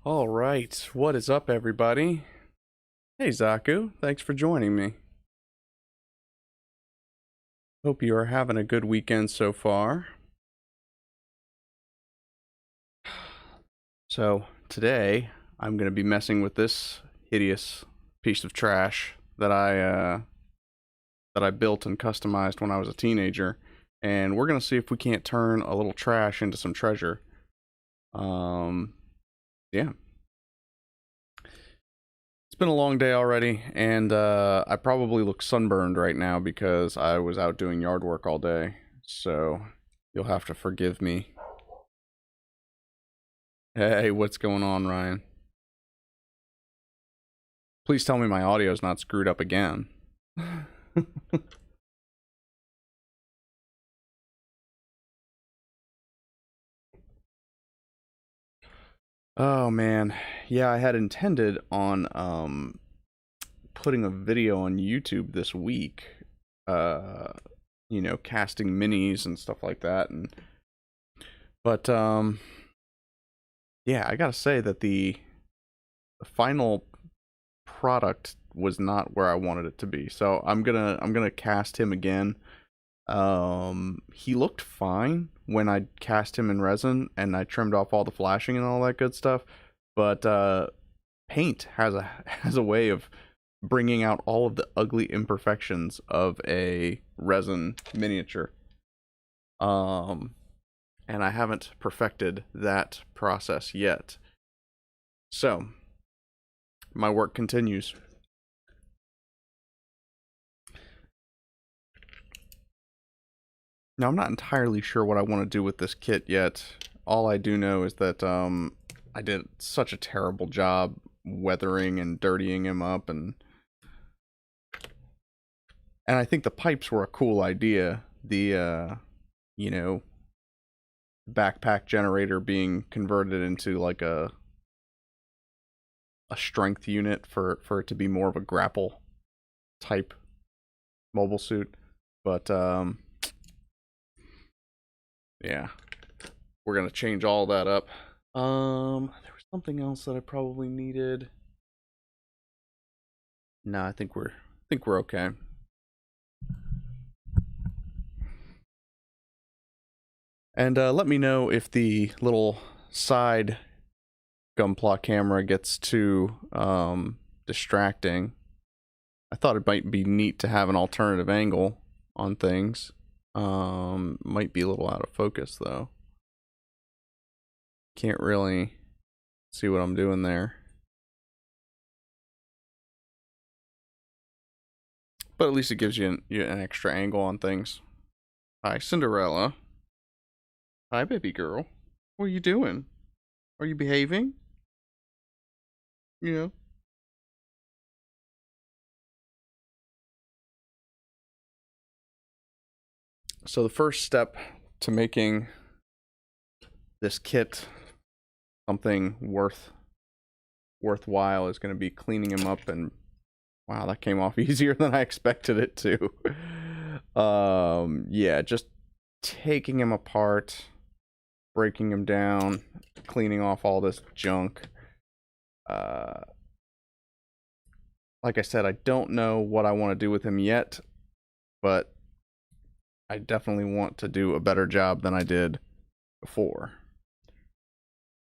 All right, what is up, everybody? Hey, Zaku, thanks for joining me. Hope you are having a good weekend so far. So, today I'm going to be messing with this hideous piece of trash that I built and customized when I was a teenager, and we're going to see if we can't turn a little trash into some treasure. Um, yeah. It's been a long day already, and I probably look sunburned right now because I was out doing yard work all day. So you'll have to forgive me. Hey, what's going on, Ryan? Please tell me my audio's not screwed up again. Oh man, yeah, I had intended on putting a video on YouTube this week. Uh, casting minis and stuff like that, and but yeah, I gotta say that the final product was not where I wanted it to be. So I'm gonna cast him again. He looked fine when I cast him in resin and I trimmed off all the flashing and all that good stuff. But paint has a has a way of bringing out all of the ugly imperfections of a resin miniature. Um, and I haven't perfected that process yet. So my work continues. Now, I'm not entirely sure what I want to do with this kit yet. All I do know is that I did such a terrible job weathering and dirtying him up, and I think the pipes were a cool idea. The you know, backpack generator being converted into like a strength unit for it to be more of a grapple type mobile suit. But yeah, we're gonna change all that up. There was something else that I probably needed. No, I think we're okay. And let me know if the little side Gunpla camera gets too distracting. I thought it might be neat to have an alternative angle on things. Might be a little out of focus though. Can't really see what I'm doing there. But at least it gives you an extra angle on things. Hi, Cinderella. Hi, baby girl. What are you doing? Are you behaving? You know. So the first step to making this kit something worthwhile is going to be cleaning him up, and wow, that came off easier than I expected it to. Yeah, just taking him apart, breaking him down, cleaning off all this junk. Uh, like I said, I don't know what I want to do with him yet, but I definitely want to do a better job than I did before.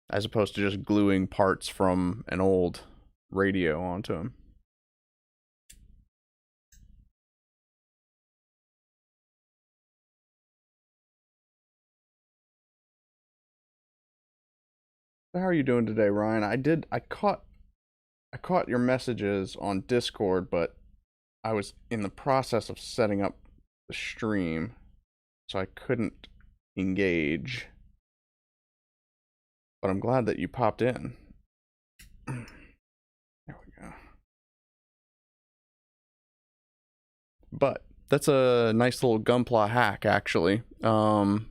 As opposed to just gluing parts from an old radio onto him. So how are you doing today, Ryan? I caught your messages on Discord, but I was in the process of setting up the stream, so I couldn't engage. But I'm glad that you popped in. There we go. But that's a nice little Gunpla hack, actually. To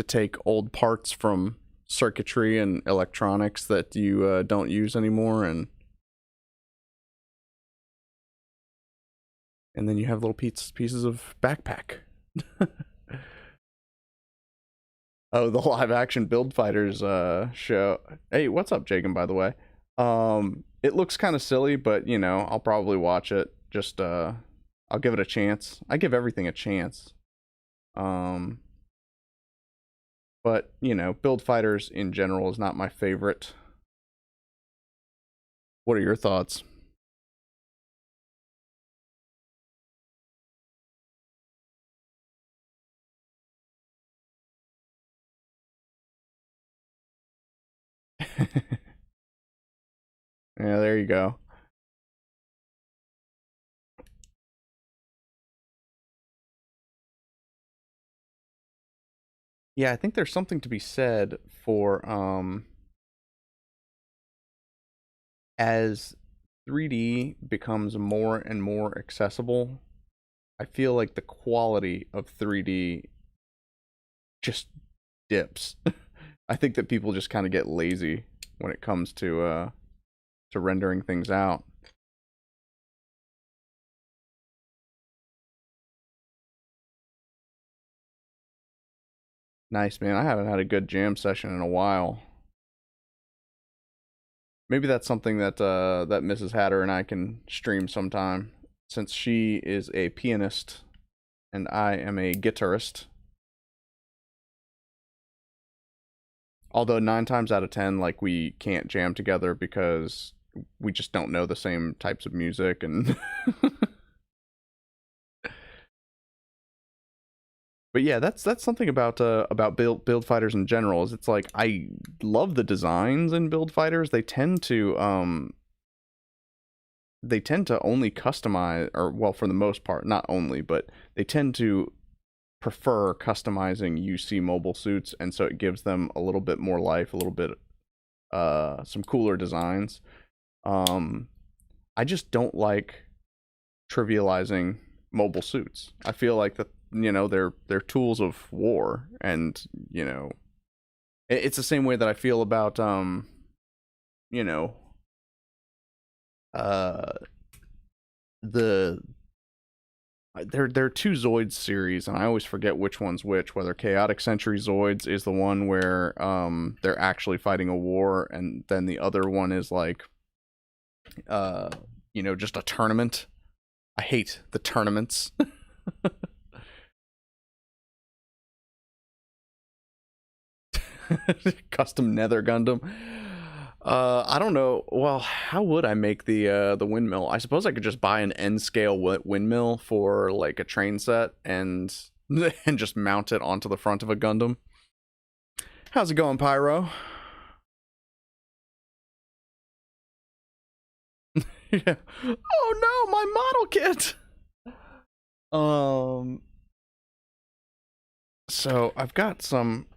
take old parts from circuitry and electronics that you don't use anymore, and then you have little pieces of backpack. Oh, the live action Build Fighters show. Hey, what's up, Jagan, by the way? It looks kind of silly, but you know, I'll probably watch it. Just I'll give it a chance. I give everything a chance. Um, but you know, Build Fighters in general is not my favorite. What are your thoughts? Yeah, there you go. Yeah, I think there's something to be said for as 3D becomes more and more accessible, I feel like the quality of 3D just dips. I think that people just kind of get lazy when it comes to rendering things out. Nice, man. I haven't had a good jam session in a while. Maybe that's something that that Mrs. Hatter and I can stream sometime, since she is a pianist and I am a guitarist. Although 9 times out of 10, like, we can't jam together because we just don't know the same types of music, and but yeah, that's something about build fighters in general. Is it's like I love the designs in build fighters. They tend to only customize, or well, for the most part, not only, but they tend to prefer customizing UC mobile suits, and so it gives them a little bit more life, a little bit some cooler designs. Um, I just don't like trivializing mobile suits. I feel like that, you know, they're tools of war, and you know, it's the same way that I feel about you know, uh the there are two Zoids series, and I always forget which one's which. Whether Chaotic Century Zoids is the one where they're actually fighting a war, and then the other one is like uh you know, just a tournament. I hate the tournaments. Custom Nether Gundam. I don't know. Well, how would I make the windmill? I suppose I could just buy an N scale windmill for like a train set, and and just mount it onto the front of a Gundam. How's it going, Pyro? Yeah. Oh no, my model kit. Um. So I've got some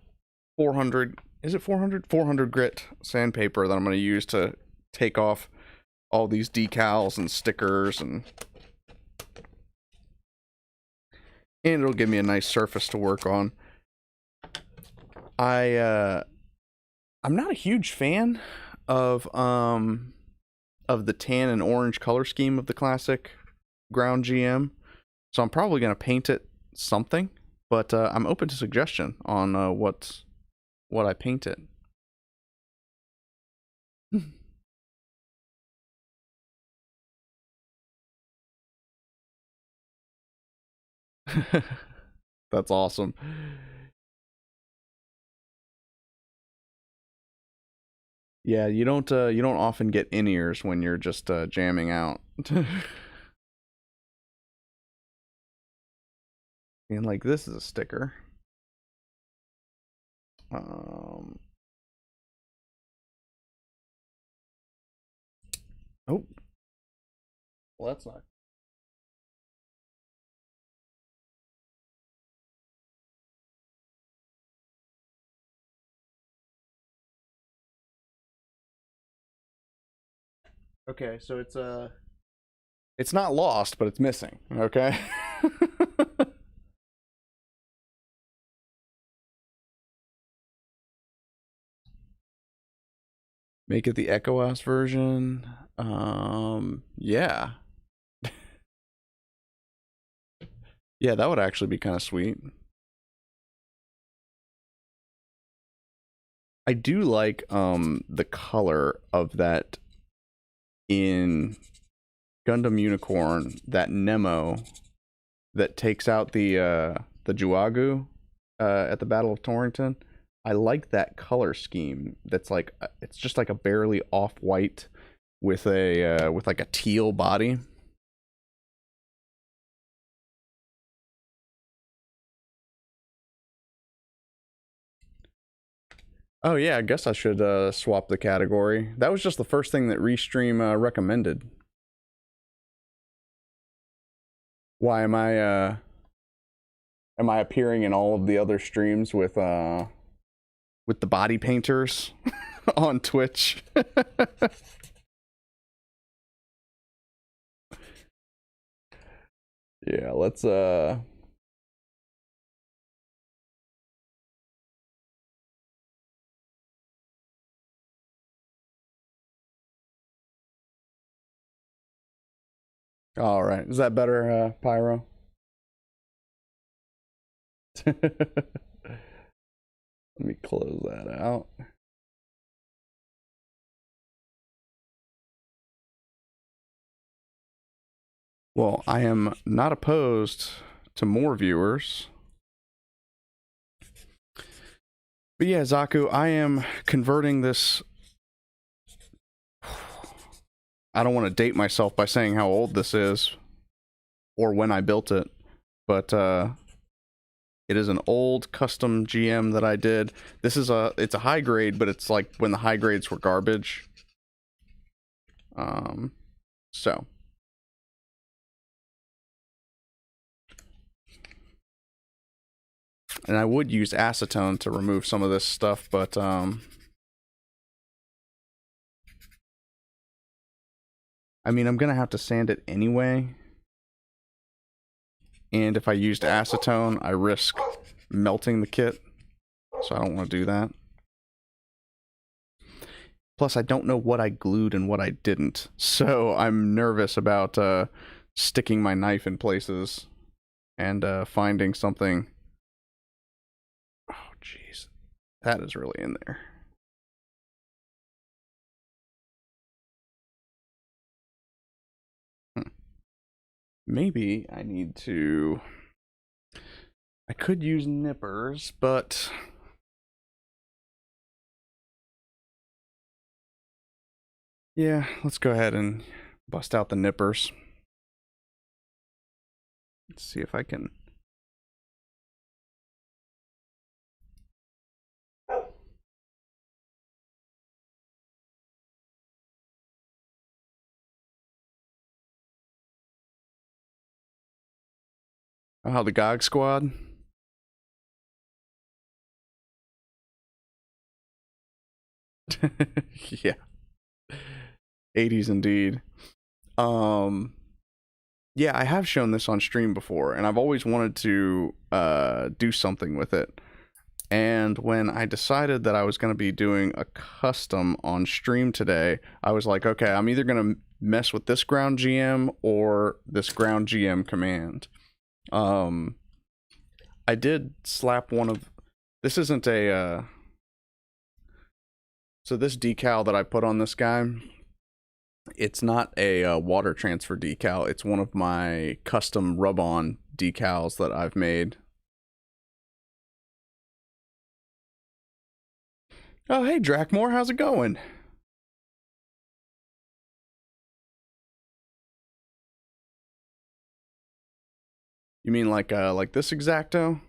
400. Is it 400? 400 grit sandpaper that I'm going to use to take off all these decals and stickers, and it'll give me a nice surface to work on. I I'm not a huge fan of the tan and orange color scheme of the classic ground GM, so I'm probably gonna paint it something. But I'm open to suggestion on what I paint it. That's awesome. Yeah, you don't often get in ears when you're just jamming out. And like, this is a sticker. Um, oh, well, that's not. Okay, so it's not lost, but it's missing. Okay. Make it the EchoOS version. Yeah, yeah, that would actually be kind of sweet. I do like the color of that in Gundam Unicorn, that Nemo that takes out the Juagu at the Battle of Torrington. I like that color scheme. That's like it's just like a barely off-white with like a teal body. Oh yeah, I guess I should swap the category. That was just the first thing that Restream recommended. Why am I appearing in all of the other streams with the body painters on Twitch? Yeah, let's all right. Is that better, Pyro? Let me close that out. Well, I am not opposed to more viewers. But yeah, Zaku, I am converting this. I don't want to date myself by saying how old this is or when I built it, but it is an old custom GM that I did. It's a high grade, but it's like when the high grades were garbage. So and I would use acetone to remove some of this stuff, but I mean, I'm gonna have to sand it anyway. And if I used acetone, I risk melting the kit. So I don't want to do that. Plus, I don't know what I glued and what I didn't. So I'm nervous about sticking my knife in places and finding something. Oh, jeez. That is really in there. Maybe I need to... I could use nippers, but... yeah, let's go ahead and bust out the nippers. Let's see if I can... oh, the GOG squad? Yeah. 80s indeed. Yeah, I have shown this on stream before, and I've always wanted to do something with it. And when I decided that I was going to be doing a custom on stream today, I was like, okay, I'm either going to mess with this ground GM or this ground GM command. I did slap one of... this isn't a... so this decal that I put on this guy, it's not a water transfer decal. It's one of my custom rub-on decals that I've made. Oh, hey, Drakmore, how's it going? You mean like this Exacto?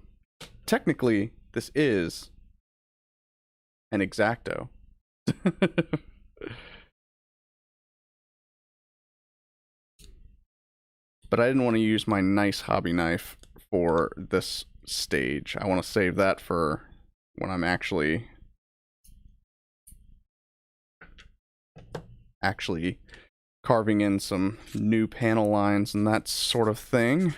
Technically, this is an Exacto. But I didn't want to use my nice hobby knife for this stage. I want to save that for when I'm actually carving in some new panel lines and that sort of thing.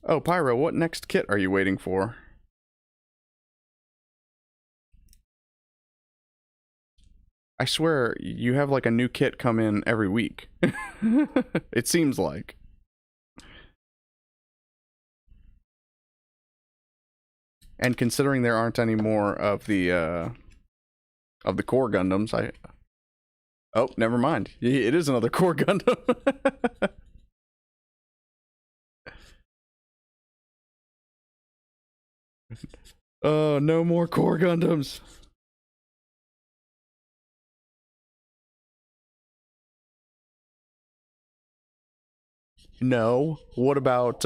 Oh, Pyro, what next kit are you waiting for? I swear, you have like a new kit come in every week. It seems like. And considering there aren't any more of the core Gundams, oh, never mind. It is another core Gundam. Oh, no more core Gundams. No. What about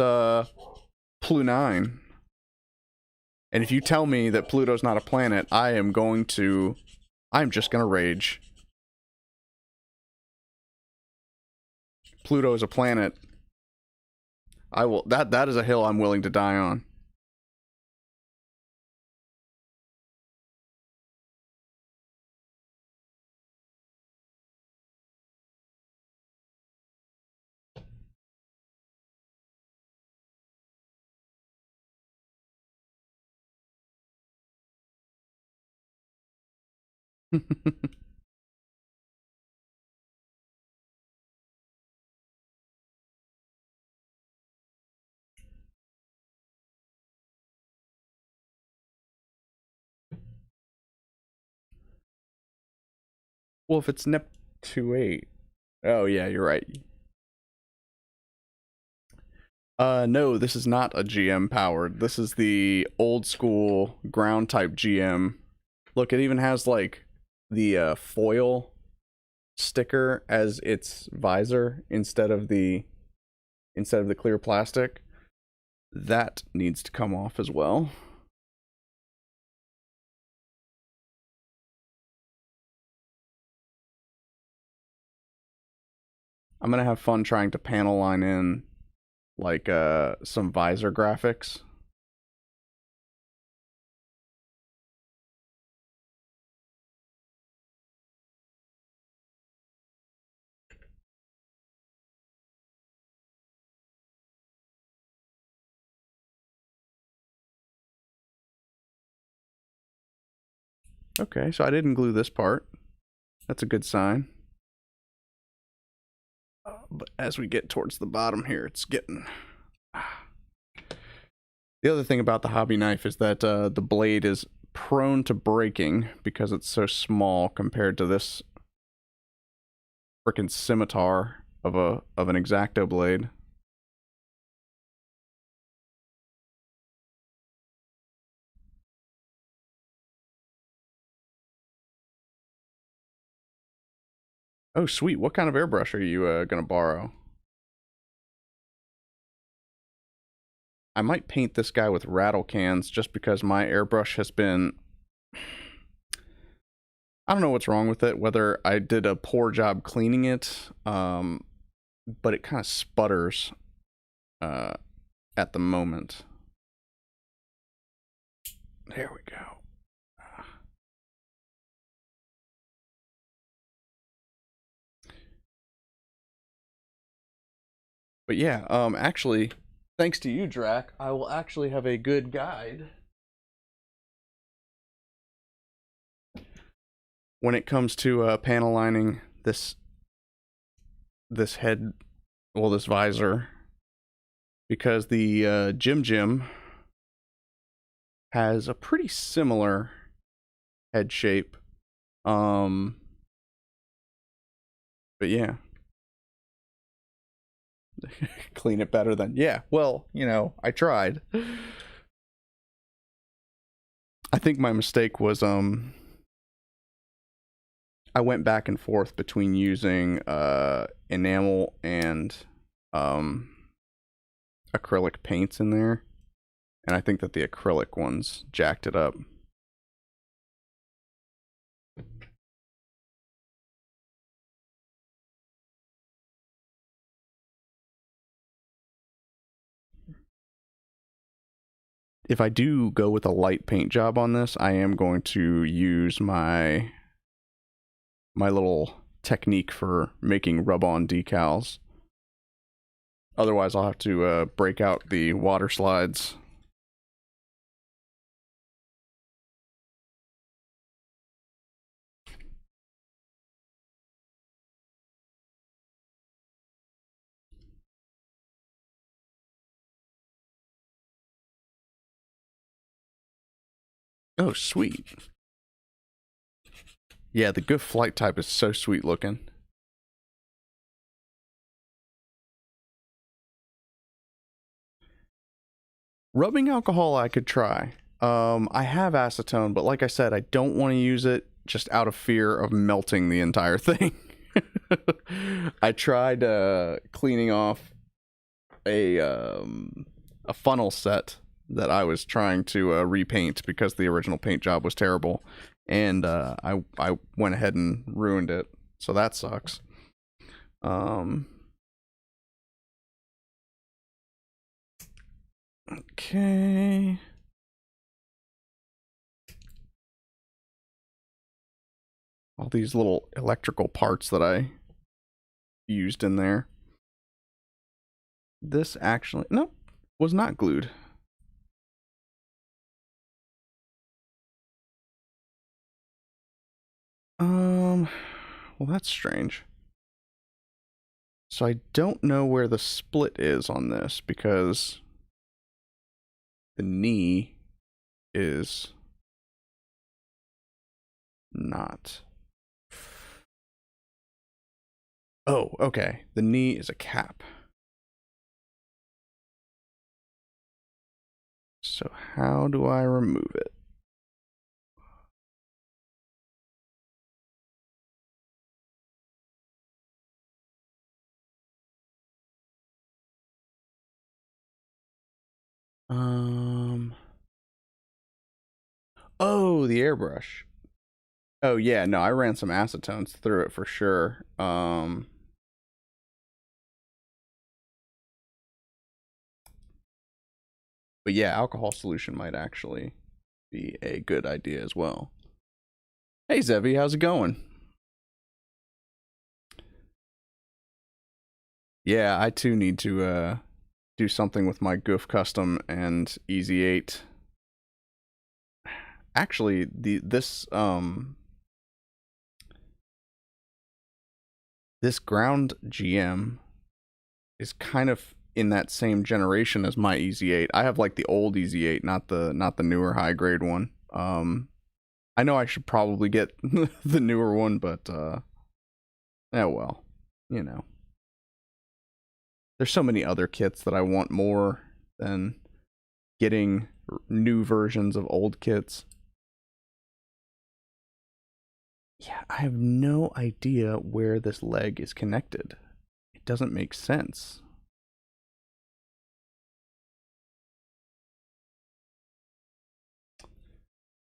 Plu 9? And if you tell me that Pluto's not a planet, I'm just gonna rage. Pluto is a planet. I will. That is a hill I'm willing to die on. Well, if it's Nep 28. Oh yeah, you're right. No, this is not a GM powered. This is the old school ground type GM. Look, it even has like the foil sticker as its visor instead of the clear plastic. That needs to come off as well. I'm gonna have fun trying to panel line in like some visor graphics. Okay, so I didn't glue this part. That's a good sign. But as we get towards the bottom here, it's getting... The other thing about the hobby knife is that the blade is prone to breaking because it's so small compared to this freaking scimitar of an X-Acto blade. Oh, sweet. What kind of airbrush are you gonna borrow? I might paint this guy with rattle cans just because my airbrush has been... I don't know what's wrong with it, whether I did a poor job cleaning it, but it kind of sputters at the moment. There we go. But yeah, actually, thanks to you, Drac, I will actually have a good guide when it comes to panel lining this head, well, this visor, because the Jim has a pretty similar head shape. But yeah. Clean it better than... Yeah, well, you know, I tried. I think my mistake was I went back and forth between using enamel and acrylic paints in there, and I think that the acrylic ones jacked it up. If I do go with a light paint job on this, I am going to use my little technique for making rub-on decals. Otherwise, I'll have to break out the water slides. Oh, sweet. Yeah, the good flight type is so sweet looking. Rubbing alcohol I could try. I have acetone, but like I said, I don't want to use it just out of fear of melting the entire thing. I tried cleaning off a funnel set that I was trying to repaint because the original paint job was terrible, and I went ahead and ruined it. So that sucks. Okay. All these little electrical parts that I used in there. This actually, nope, was not glued. Well, that's strange. So I don't know where the split is on this because the knee is not. Oh, okay. The knee is a cap. So how do I remove it? Oh, the airbrush. Oh yeah, no, I ran some acetones through it for sure. But yeah, alcohol solution might actually be a good idea as well. Hey Zevi, how's it going? Yeah, I too need to do something with my Goof Custom and Easy 8. Actually, this ground GM is kind of in that same generation as my Easy 8. I have like the old Easy 8, not the newer high grade one. I know I should probably get the newer one, but oh well, you know. There's so many other kits that I want more than getting new versions of old kits. Yeah, I have no idea where this leg is connected. It doesn't make sense.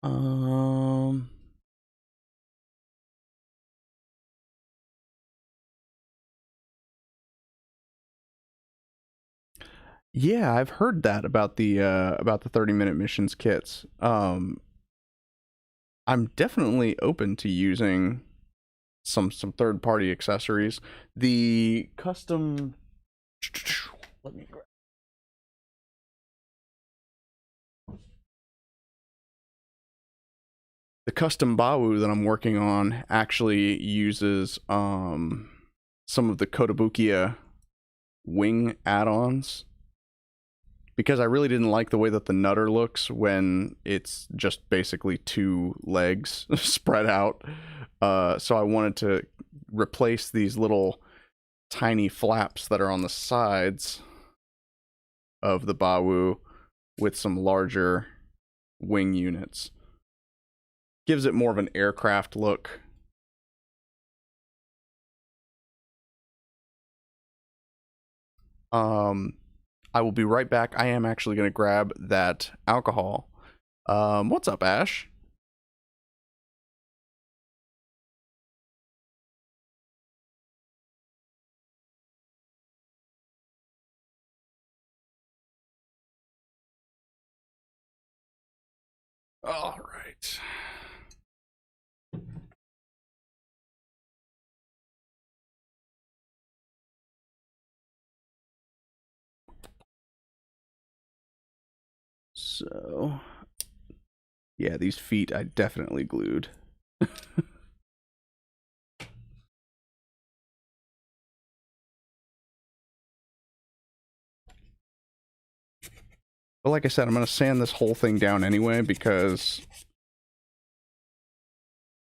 Um Yeah, I've heard that about the 30-minute missions kits. I'm definitely open to using some third-party accessories. The custom let me grab the custom Bawu that I'm working on actually uses some of the Kotobukiya wing add-ons because I really didn't like the way that the Nutter looks when it's just basically two legs spread out. So I wanted to replace these little tiny flaps that are on the sides of the Bawu with some larger wing units. Gives it more of an aircraft look. I will be right back. I am actually going to grab that alcohol. What's up, Ash? All right. So, yeah, these feet I definitely glued. But like I said, I'm going to sand this whole thing down anyway because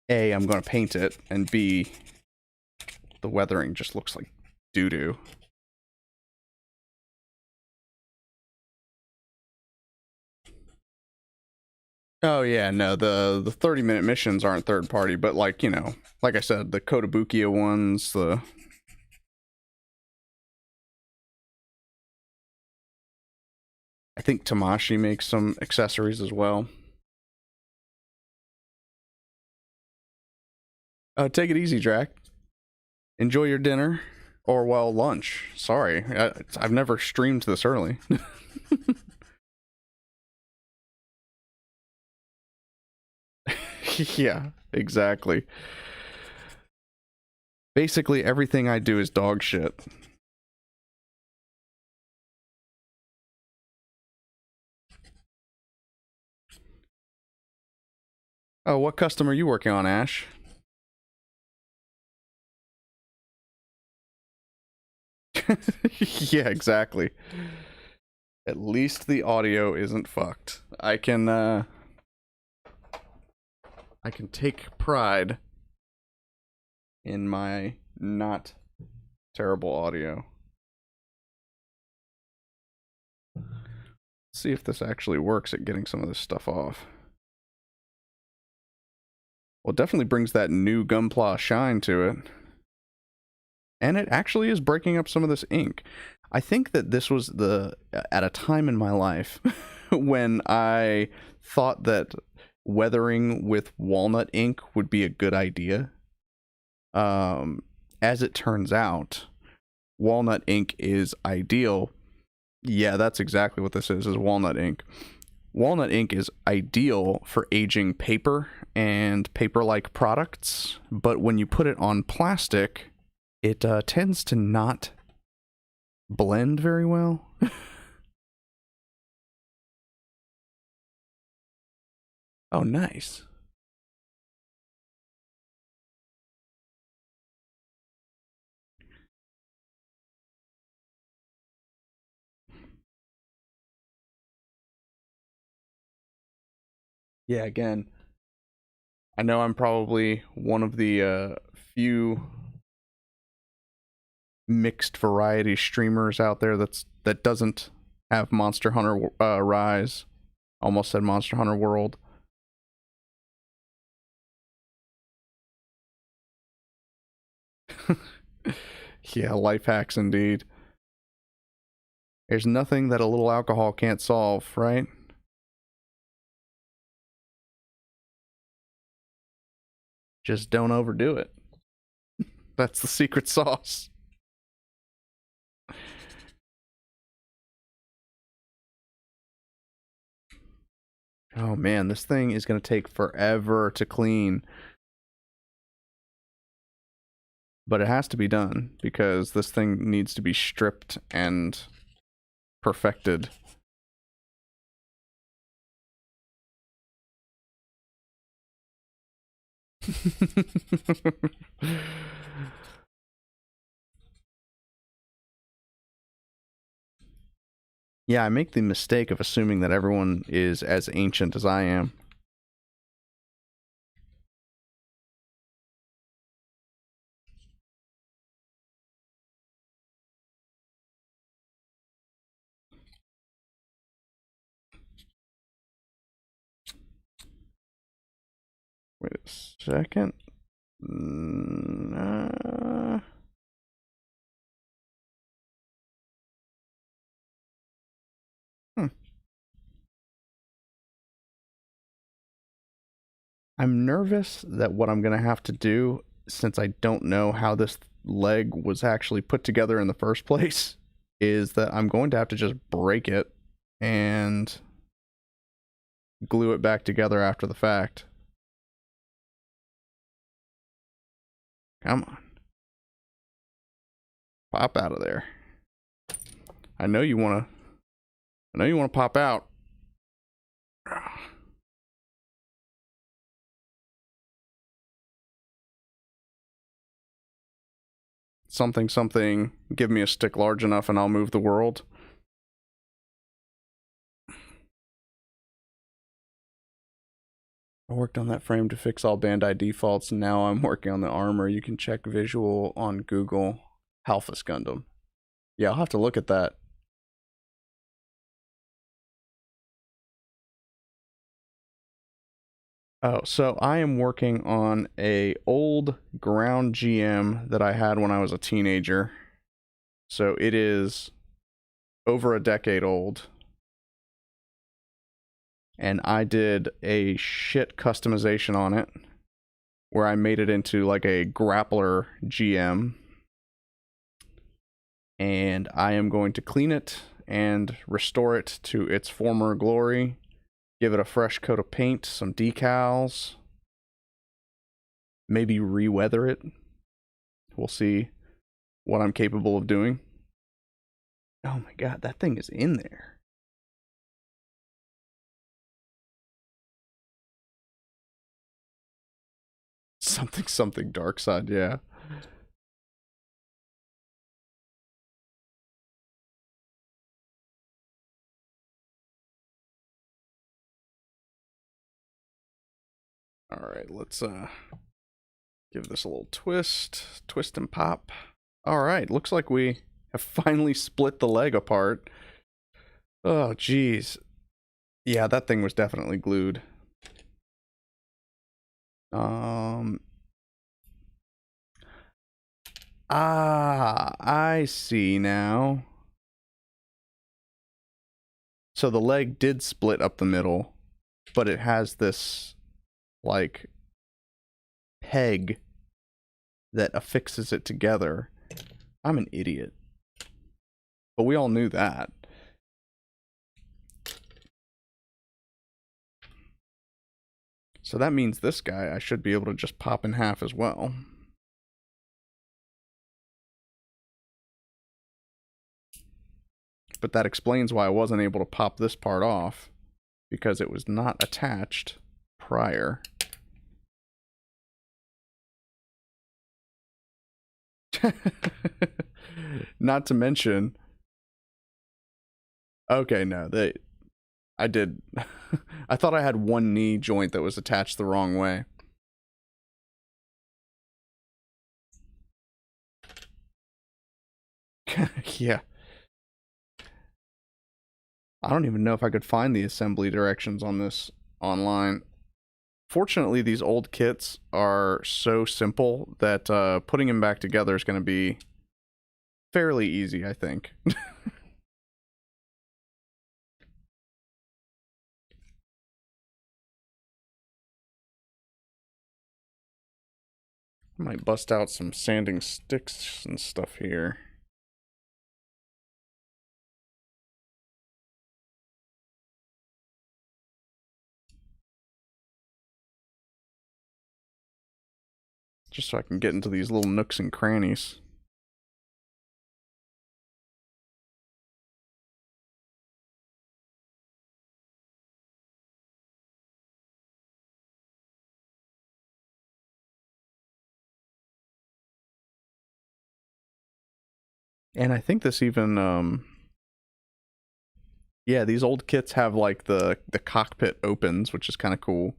A, I'm going to paint it, and B, the weathering just looks like doo-doo. Oh yeah, no, the 30-minute missions aren't third party, but like, you know, like I said, the Kotobukiya ones, I think Tamashi makes some accessories as well. Take it easy, Drac. Enjoy your dinner. Or, well, lunch. Sorry. I've never streamed this early. Yeah, exactly. Basically, everything I do is dog shit. Oh, what custom are you working on, Ash? Yeah, exactly. At least the audio isn't fucked. I can take pride in my not terrible audio. Let's see if this actually works at getting some of this stuff off. Well, it definitely brings that new Gunpla shine to it. And it actually is breaking up some of this ink. I think that this was at a time in my life when I thought that weathering with walnut ink would be a good idea. As it turns out, walnut ink is ideal. Yeah, that's exactly what this is walnut ink. Walnut ink is ideal for aging paper and paper-like products, but when you put it on plastic, it tends to not blend very well. Oh, nice. Yeah, again, I know I'm probably one of the few mixed variety streamers out there that doesn't have Monster Hunter Rise. Almost said Monster Hunter World. Yeah, life hacks indeed. There's nothing that a little alcohol can't solve, right? Just don't overdo it. That's the secret sauce. Oh man, this thing is going to take forever to clean. But it has to be done because this thing needs to be stripped and perfected. Yeah, I make the mistake of assuming that everyone is as ancient as I am. Wait a second. Hmm. I'm nervous that what I'm going to have to do, since I don't know how this leg was actually put together in the first place, is that I'm going to have to just break it and glue it back together after the fact. Come on. Pop out of there. I know you want to pop out. something something, give me a stick large enough and I'll move the world. I worked on that frame to fix all Bandai defaults. Now I'm working on the armor. You can check visual on Google. Halfus Gundam. Yeah, I'll have to look at that. Oh, so I am working on a old ground GM that I had when I was a teenager. So it is over a decade old. And I did a shit customization on it where I made it into like a grappler GM. And I am going to clean it and restore it to its former glory. Give it a fresh coat of paint, some decals. Maybe re-weather it. We'll see what I'm capable of doing. Oh my god, that thing is in there. Something dark side, yeah. Alright, let's give this a little twist. Twist and pop. Alright, looks like we have finally split the leg apart. Oh, jeez. Yeah, that thing was definitely glued. I see now. So the leg did split up the middle, but it has this, like, peg that affixes it together. I'm an idiot. But we all knew that. So that means this guy I should be able to just pop in half as well. But that explains why I wasn't able to pop this part off, because it was not attached prior. Not to mention... Okay, no, I did... I thought I had one knee joint that was attached the wrong way. Yeah. I don't even know if I could find the assembly directions on this online. Fortunately, these old kits are so simple that putting them back together is going to be fairly easy, I think. I might bust out some sanding sticks and stuff here. Just so I can get into these little nooks and crannies. And I think this even, yeah, these old kits have like the cockpit opens, which is kind of cool.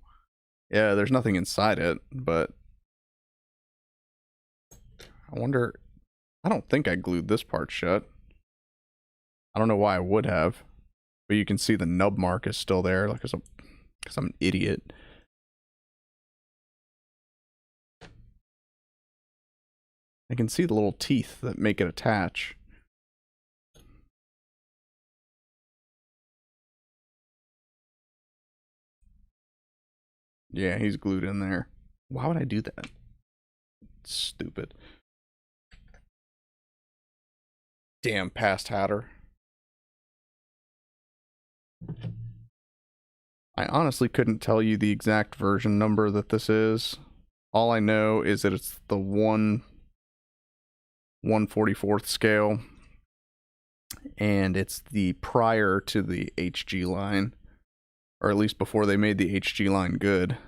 Yeah, there's nothing inside it, but I wonder, I don't think I glued this part shut. I don't know why I would have, but you can see the nub mark is still there, like because I'm an idiot. I can see the little teeth that make it attach. Yeah, he's glued in there. Why would I do that? It's stupid. Damn past hatter. I honestly couldn't tell you the exact version number that this is. All I know is that it's the 1/44th scale, and it's the prior to the HG line, or at least before they made the HG line good.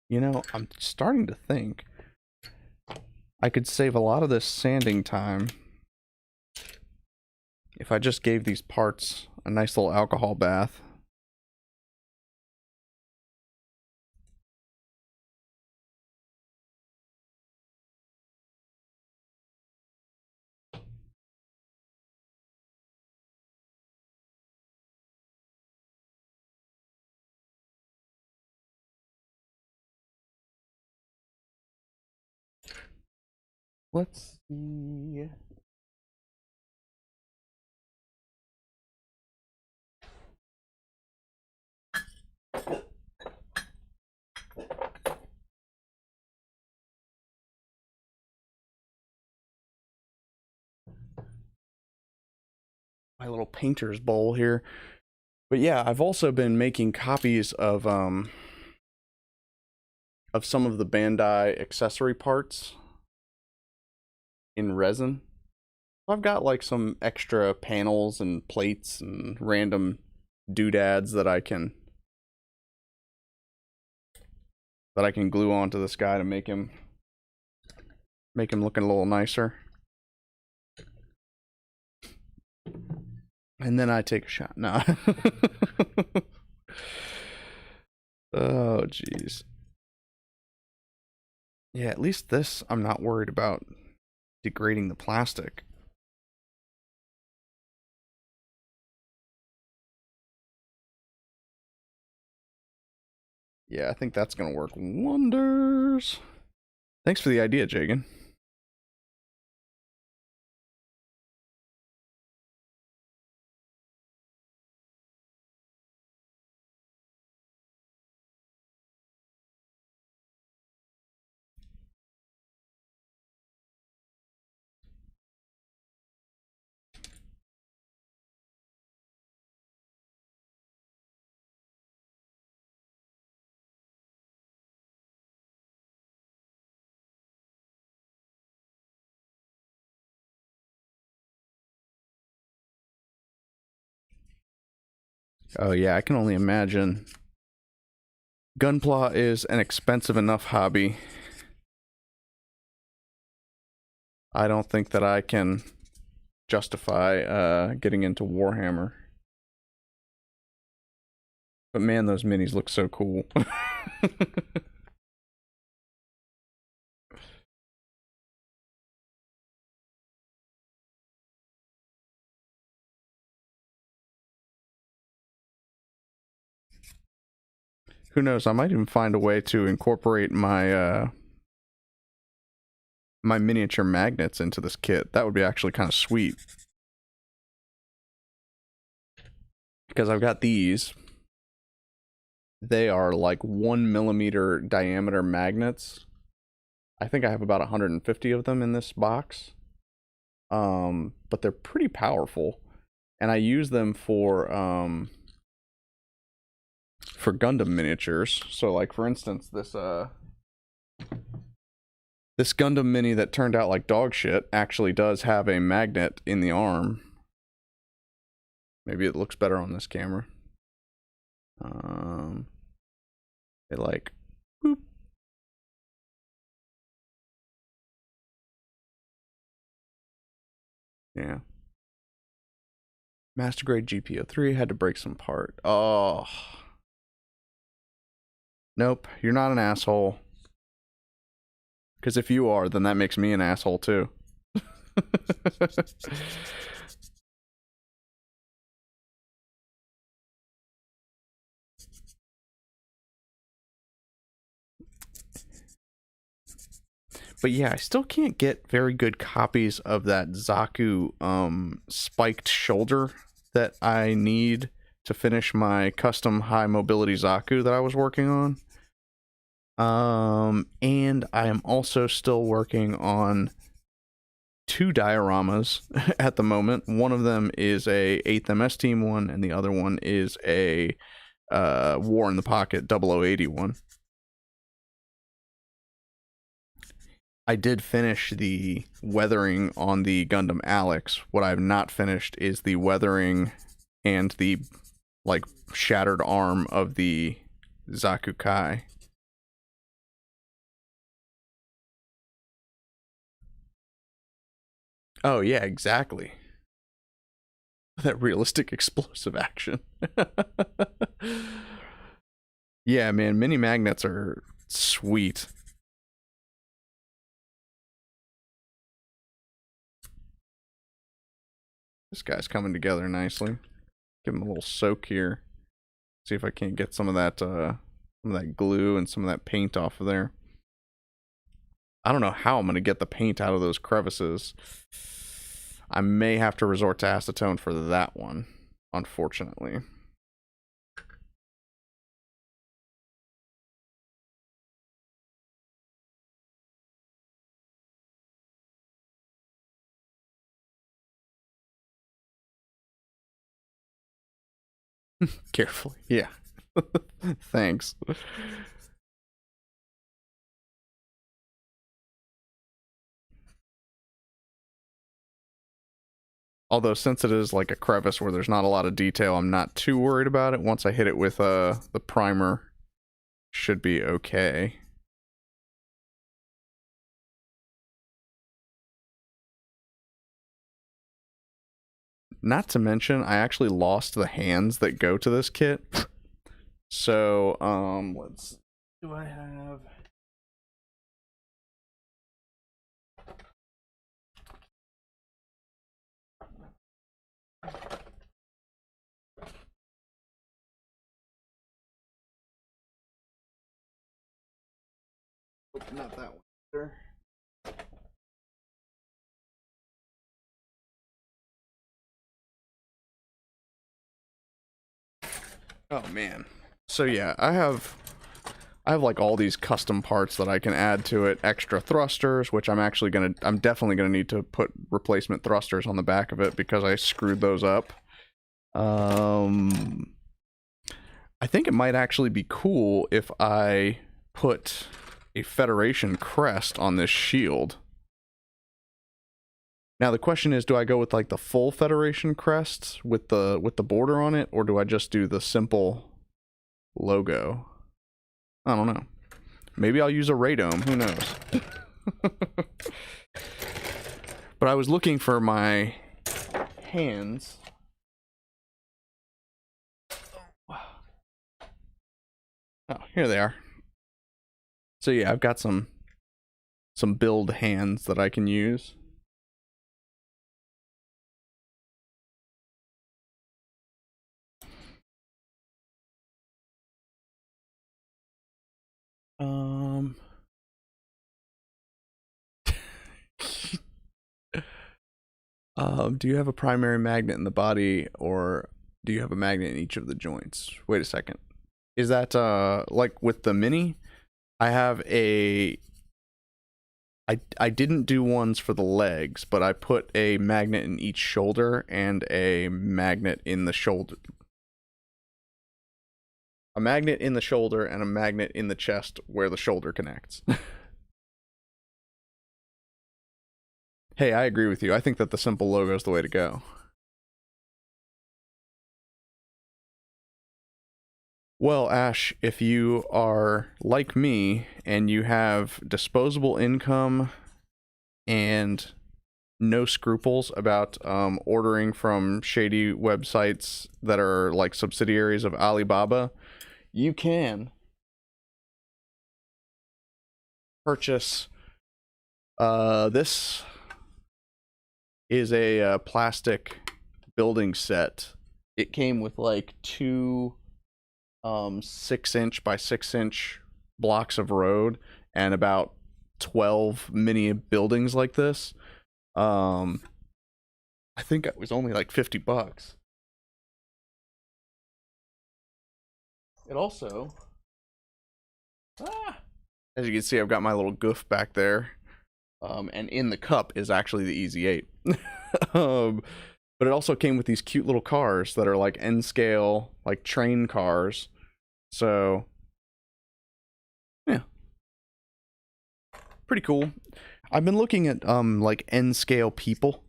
You know, I'm starting to think I could save a lot of this sanding time if I just gave these parts a nice little alcohol bath. Let's see. My little painter's bowl here. But yeah, I've also been making copies of some of the Bandai accessory parts in resin. I've got like some extra panels and plates and random doodads that I can glue onto this guy to make him looking a little nicer. And then I take a shot. No. Oh, jeez. Yeah, at least this I'm not worried about degrading the plastic. Yeah, I think that's gonna work wonders. Thanks for the idea, Jagan. Oh yeah, I can only imagine. Gunpla is an expensive enough hobby. I don't think that I can justify getting into Warhammer. But man, those minis look so cool. Who knows? I might even find a way to incorporate my my miniature magnets into this kit. That would be actually kind of sweet. Because I've got these. They are like 1mm diameter magnets. I think I have about 150 of them in this box. But they're pretty powerful. And I use them for Gundam miniatures. So like for instance, this Gundam mini that turned out like dog shit actually does have a magnet in the arm. Maybe it looks better on this camera. It like boop. Yeah. Master grade GPO3 had to break some part. Oh. Nope, you're not an asshole. Because if you are, then that makes me an asshole too. But yeah, I still can't get very good copies of that Zaku spiked shoulder that I need to finish my custom high mobility Zaku that I was working on. And I am also still working on 2 dioramas at the moment. One of them is a 8th MS Team one, and the other one is a War in the Pocket 0080 one. I did finish the weathering on the Gundam Alex. What I've not finished is the weathering and the like shattered arm of the Zaku Kai. Oh yeah, exactly. That realistic explosive action. Yeah, man, mini magnets are sweet. This guy's coming together nicely. Give him a little soak here. See if I can't get some of that glue and some of that paint off of there. I don't know how I'm gonna get the paint out of those crevices. I may have to resort to acetone for that one, unfortunately. Carefully, yeah. Thanks. Although, since it is like a crevice where there's not a lot of detail, I'm not too worried about it. Once I hit it with the primer, should be okay. Not to mention, I actually lost the hands that go to this kit. So, let's... Do I have... Not that one. Sure. Oh man. So yeah, I have like all these custom parts that I can add to it, extra thrusters, which I'm definitely gonna need to put replacement thrusters on the back of it because I screwed those up. I think it might actually be cool if I put a Federation crest on this shield. Now the question is, do I go with like the full Federation crest with the border on it, or do I just do the simple logo? I don't know. Maybe I'll use a radome, who knows. But I was looking for my hands. Oh, here they are. So yeah, I've got some build hands that I can use. Do you have a primary magnet in the body, or do you have a magnet in each of the joints? Wait a second. Is that, like with the Mini? I have a... I didn't do ones for the legs, but I put a magnet in each shoulder and a magnet in the shoulder. A magnet in the shoulder and a magnet in the chest where the shoulder connects. Hey, I agree with you. I think that the simple logo is the way to go. Well, Ash, if you are like me and you have disposable income and no scruples about ordering from shady websites that are like subsidiaries of Alibaba, you can purchase this is a plastic building set. It came with like two 6-inch by 6-inch blocks of road and about 12 mini buildings like this. I think it was only like $50. It also, as you can see, I've got my little goof back there. And in the cup is actually the Easy 8. But it also came with these cute little cars that are like N-scale, like train cars. So, yeah. Pretty cool. I've been looking at, like N-scale people.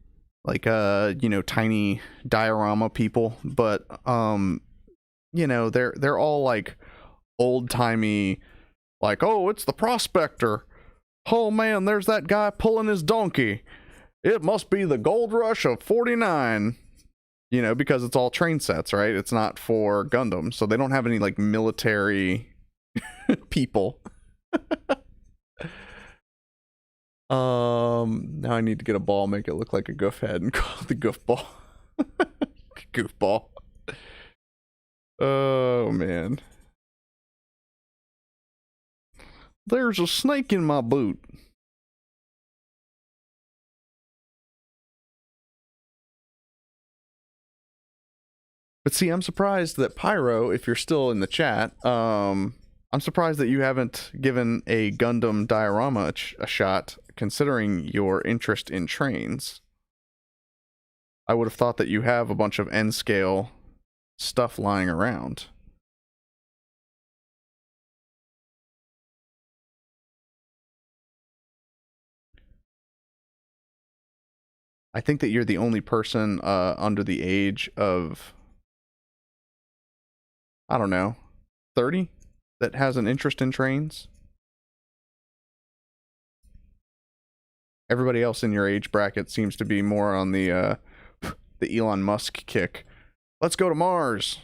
Like, you know, tiny diorama people. But, you know, they're all like old-timey, like, oh, it's the prospector. Oh man, there's that guy pulling his donkey. It must be the gold rush of 49. You know, because it's all train sets, right? It's not for Gundam, so they don't have any like military people. Now I need to get a ball, make it look like a goof head, and call it the goof ball. Goofball. Oh man. There's a snake in my boot. But see, I'm surprised that Pyro, if you're still in the chat, I'm surprised that you haven't given a Gundam diorama a shot, considering your interest in trains. I would have thought that you have a bunch of N-scale stuff lying around. I think that you're the only person under the age of, I don't know, 30 that has an interest in trains. Everybody else in your age bracket seems to be more on the Elon Musk kick. Let's go to Mars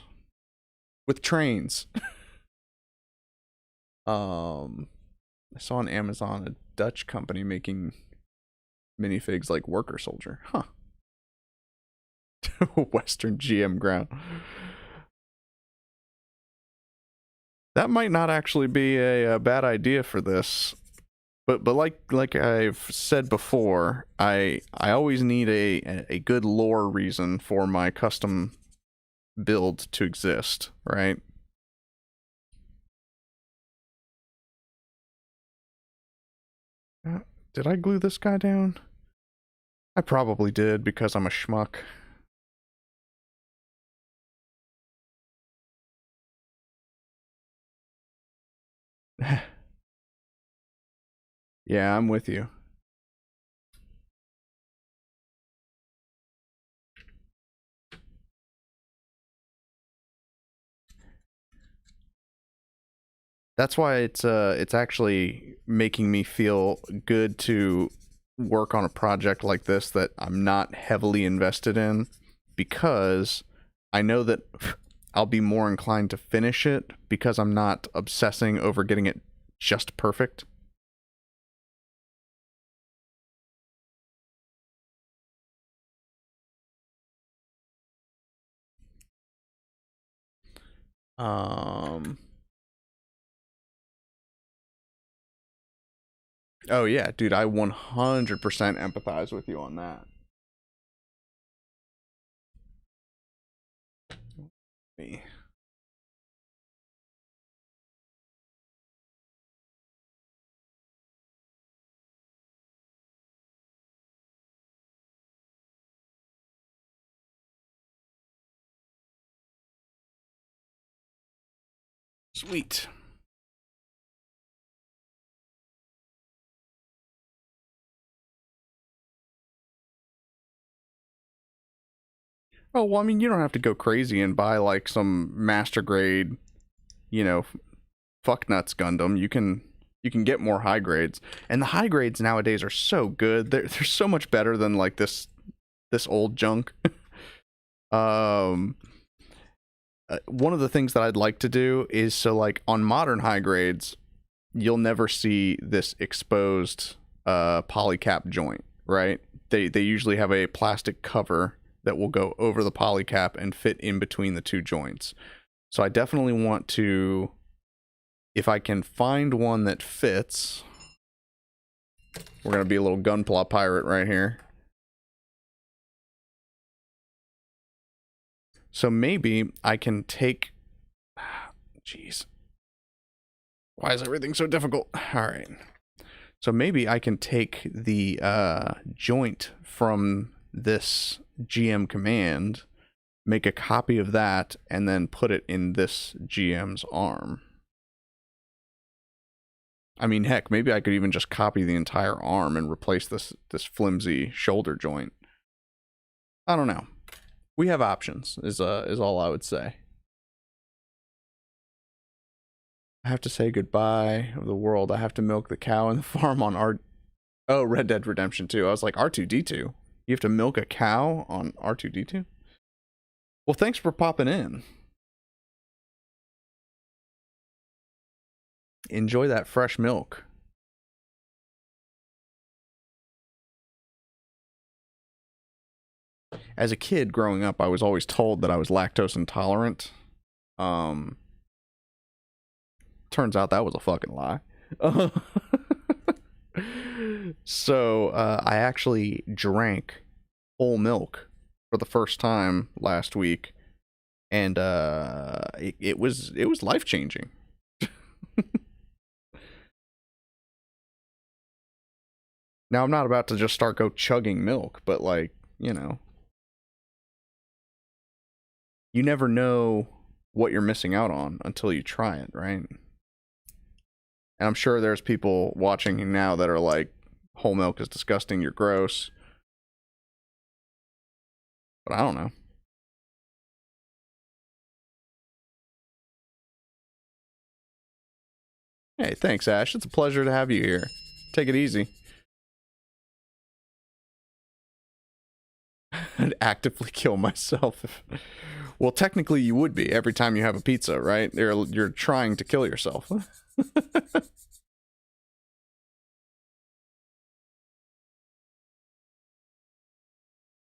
with trains. I saw on Amazon a Dutch company making minifigs like Worker Soldier. Huh. Western GM ground. That might not actually be a bad idea for this. But like I've said before, I always need a good lore reason for my custom build to exist, right? Did I glue this guy down? I probably did because I'm a schmuck. Yeah, I'm with you. That's why it's actually making me feel good to work on a project like this that I'm not heavily invested in, because I know that I'll be more inclined to finish it because I'm not obsessing over getting it just perfect. Oh yeah, dude, I 100% empathize with you on that. Me. Sweet. Oh, well, I mean, you don't have to go crazy and buy like some master grade, you know, fuck nuts Gundam. You can get more high grades, and the high grades nowadays are so good. They're so much better than like this old junk. um, one of the things that I'd like to do is, so like on modern high grades, you'll never see this exposed polycap joint, right? They usually have a plastic cover that will go over the polycap and fit in between the two joints. So I definitely want to, if I can find one that fits, we're going to be a little Gunpla pirate right here. So maybe I can take, jeez, why is everything so difficult? All right. So maybe I can take the joint from this GM command, make a copy of that, and then put it in this GM's arm. I mean, heck, maybe I could even just copy the entire arm and replace this flimsy shoulder joint. I don't know. We have options, is all I would say. I have to say goodbye of the world. I have to milk the cow and the farm on our Oh, Red Dead Redemption 2. I was like, R2D2? You have to milk a cow on R2D2? Well, thanks for popping in. Enjoy that fresh milk. As a kid growing up, I was always told that I was lactose intolerant. Um, Turns out that was a fucking lie. So I actually drank whole milk for the first time last week, and it was life changing. Now I'm not about to just start go chugging milk, but like, you know, you never know what you're missing out on until you try it, right? And I'm sure there's people watching now that are like, whole milk is disgusting, you're gross. But I don't know. Hey, thanks, Ash. It's a pleasure to have you here. Take it easy. I'd actively kill myself. Well, technically, you would be every time you have a pizza, right? You're trying to kill yourself.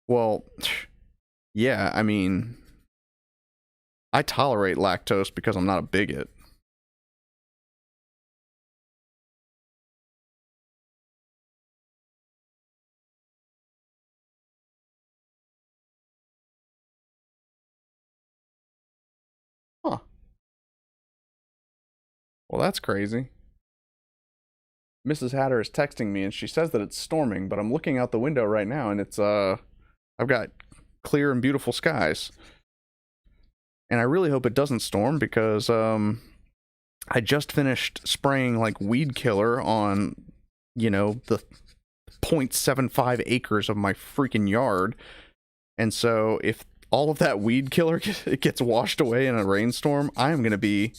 Well, yeah, I mean, I tolerate lactose because I'm not a bigot. Huh. Well, that's crazy. Mrs. Hatter is texting me and she says that it's storming, but I'm looking out the window right now and it's I've got clear and beautiful skies. And I really hope it doesn't storm because I just finished spraying like weed killer on, you know, the 0.75 acres of my freaking yard. And so if all of that weed killer gets washed away in a rainstorm, I'm going to be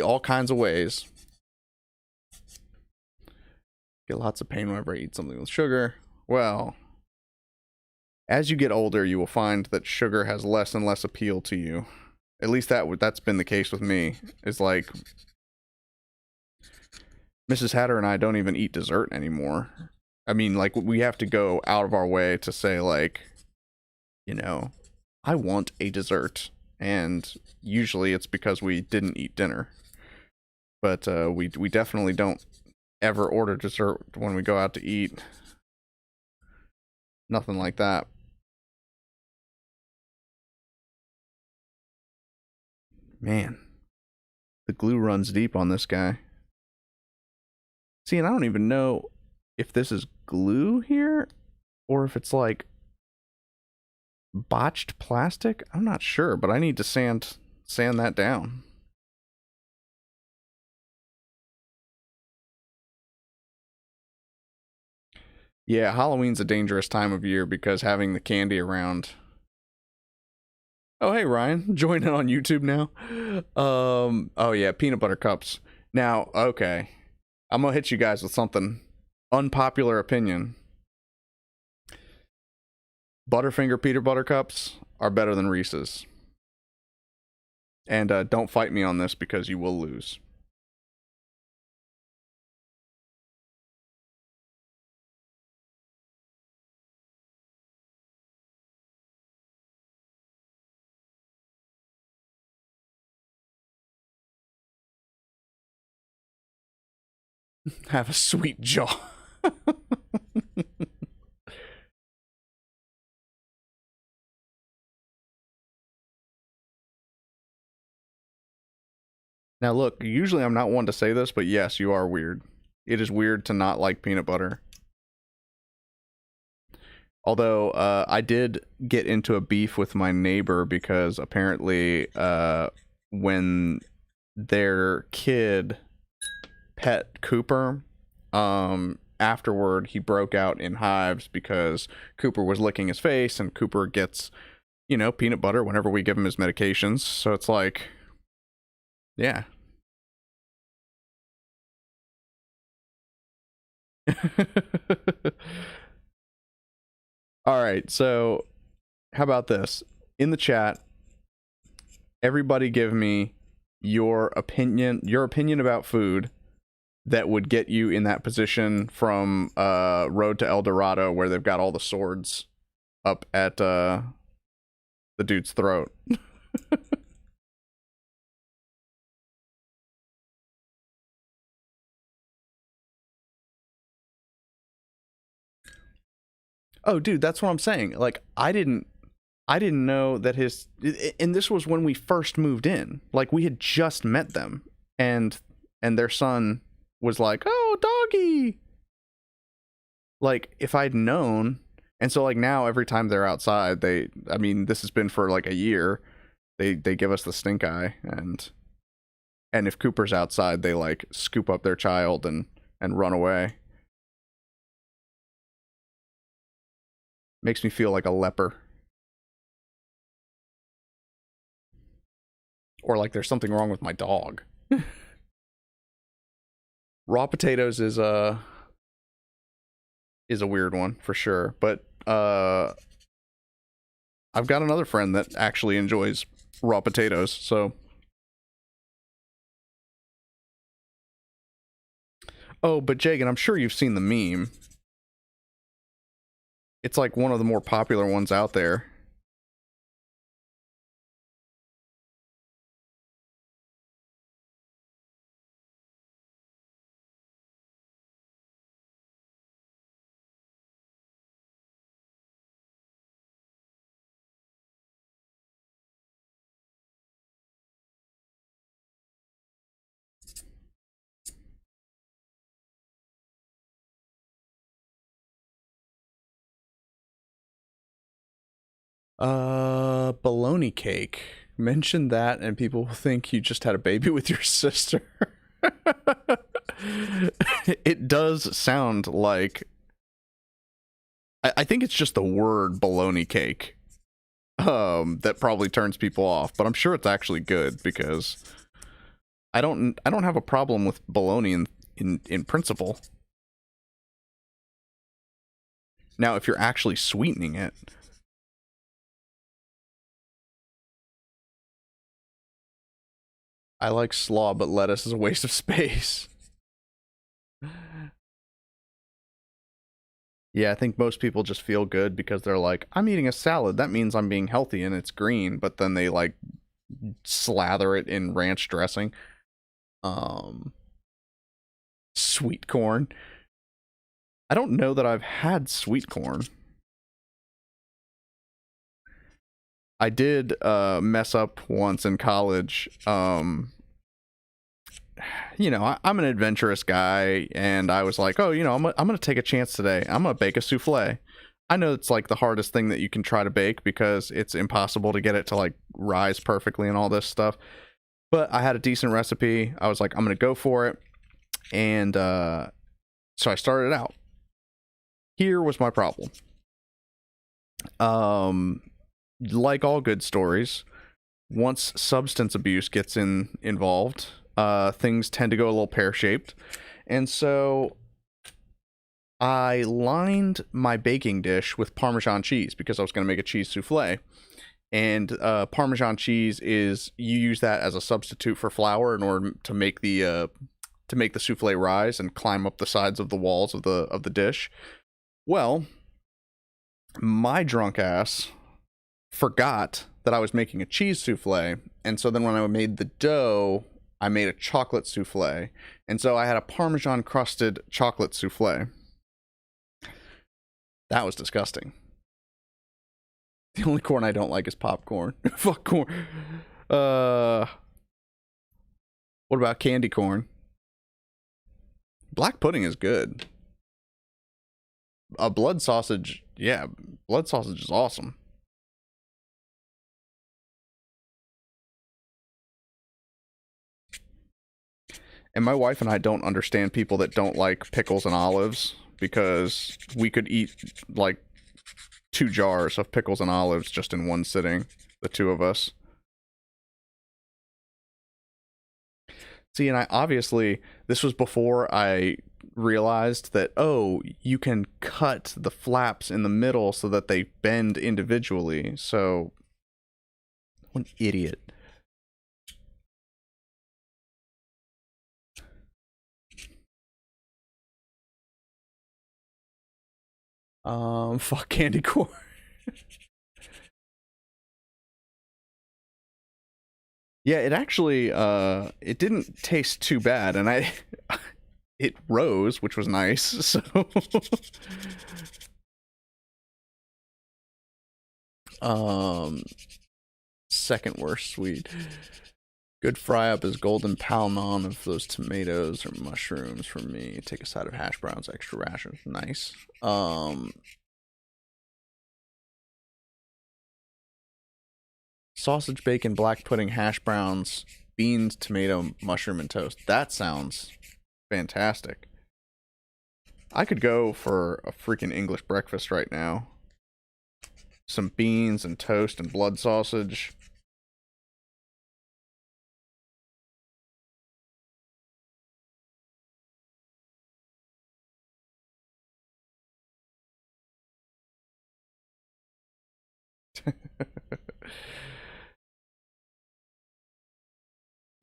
all kinds of ways. Get lots of pain whenever I eat something with sugar. Well, as you get older, you will find that sugar has less and less appeal to you. At least that's been the case with me. It's like Mrs. Hatter and I don't even eat dessert anymore. I mean, like, we have to go out of our way to say, like, you know, I want a dessert. And usually it's because we didn't eat dinner. But we definitely don't ever order dessert when we go out to eat. Nothing like that. Man, the glue runs deep on this guy. See, and I don't even know if this is glue here or if it's like botched plastic. I'm not sure, but I need to sand that down. Yeah, Halloween's a dangerous time of year because having the candy around. Oh, hey Ryan, join in on YouTube now. Oh yeah, peanut butter cups. Now, okay, I'm gonna hit you guys with something unpopular opinion. Butterfinger peanut butter cups are better than Reese's. And don't fight me on this because you will lose. Have a sweet jaw. Now look, usually I'm not one to say this, but yes, you are weird. It is weird to not like peanut butter. Although I did get into a beef with my neighbor because apparently when their kid pet Cooper, afterward he broke out in hives because Cooper was licking his face and Cooper gets, you know, peanut butter whenever we give him his medications. So it's like, yeah. All right, so how about this? In the chat, everybody give me your opinion about food that would get you in that position from Road to El Dorado, where they've got all the swords up at the dude's throat. Oh, dude, that's what I'm saying. Like, I didn't know that his, and this was when we first moved in. Like, we had just met them, and their son was like, "Oh, doggy." Like, if I'd known, and so like now every time they're outside, I mean, this has been for like a year. They give us the stink eye, and if Cooper's outside, they like scoop up their child and run away. Makes me feel like a leper. Or like there's something wrong with my dog. Raw potatoes is a weird one for sure, but I've got another friend that actually enjoys raw potatoes, so. Oh, but Jagan, I'm sure you've seen the meme. It's like one of the more popular ones out there. Bologna cake. Mention that and people will think you just had a baby with your sister. It does sound like, I think it's just the word bologna cake that probably turns people off, but I'm sure it's actually good because I don't have a problem with bologna in principle. Now, if you're actually sweetening it, I like slaw, but lettuce is a waste of space. Yeah, I think most people just feel good because they're like, I'm eating a salad. That means I'm being healthy and it's green, but then they like slather it in ranch dressing. Um Sweet corn. I don't know that I've had sweet corn. I did mess up once in college. I'm an adventurous guy, and I was like, oh, I'm gonna take a chance today. I'm gonna bake a souffle. I know it's like the hardest thing that you can try to bake because it's impossible to get it to like rise perfectly and all this stuff. But I had a decent recipe. I was like, I'm gonna go for it, and so I started out. Here was my problem. Like all good stories, once substance abuse gets involved, things tend to go a little pear-shaped. And so I lined my baking dish with Parmesan cheese because I was going to make a cheese souffle. And Parmesan cheese is, you use that as a substitute for flour in order to make the souffle rise and climb up the sides of the walls of the dish. Well, my drunk ass forgot that I was making a cheese souffle, and so then when I made the dough, I made a chocolate souffle, and so I had a Parmesan crusted chocolate souffle. That was disgusting. The only corn I don't like is popcorn. Fuck corn. What about candy corn? Black pudding is good. A blood sausage, yeah, blood sausage is awesome. And my wife and I don't understand people that don't like pickles and olives because we could eat like 2 jars of pickles and olives just in one sitting, the two of us. See, and I obviously, this was before I realized that, oh, you can cut the flaps in the middle so that they bend individually. So, what an idiot. Fuck candy corn. Yeah, it actually, it didn't taste too bad, and it rose, which was nice, so... Second worst sweet. Good fry up is golden palnon of those tomatoes or mushrooms for me. Take a side of hash browns, extra rations. Nice. Sausage, bacon, black pudding, hash browns, beans, tomato, mushroom, and toast. That sounds fantastic. I could go for a freaking English breakfast right now. Some beans and toast and blood sausage.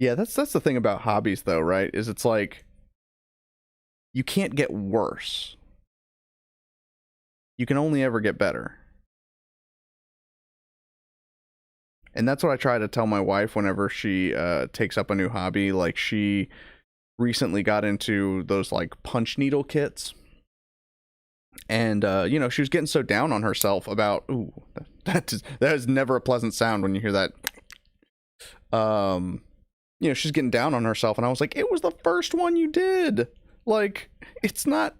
Yeah, that's the thing about hobbies though, right? Is it's like you can't get worse. You can only ever get better. And that's what I try to tell my wife whenever she takes up a new hobby. Like, she recently got into those like punch needle kits. And you know, she was getting so down on herself about, ooh, that is never a pleasant sound when you hear that. You know, she's getting down on herself, and I was like, it was the first one you did. Like, it's not,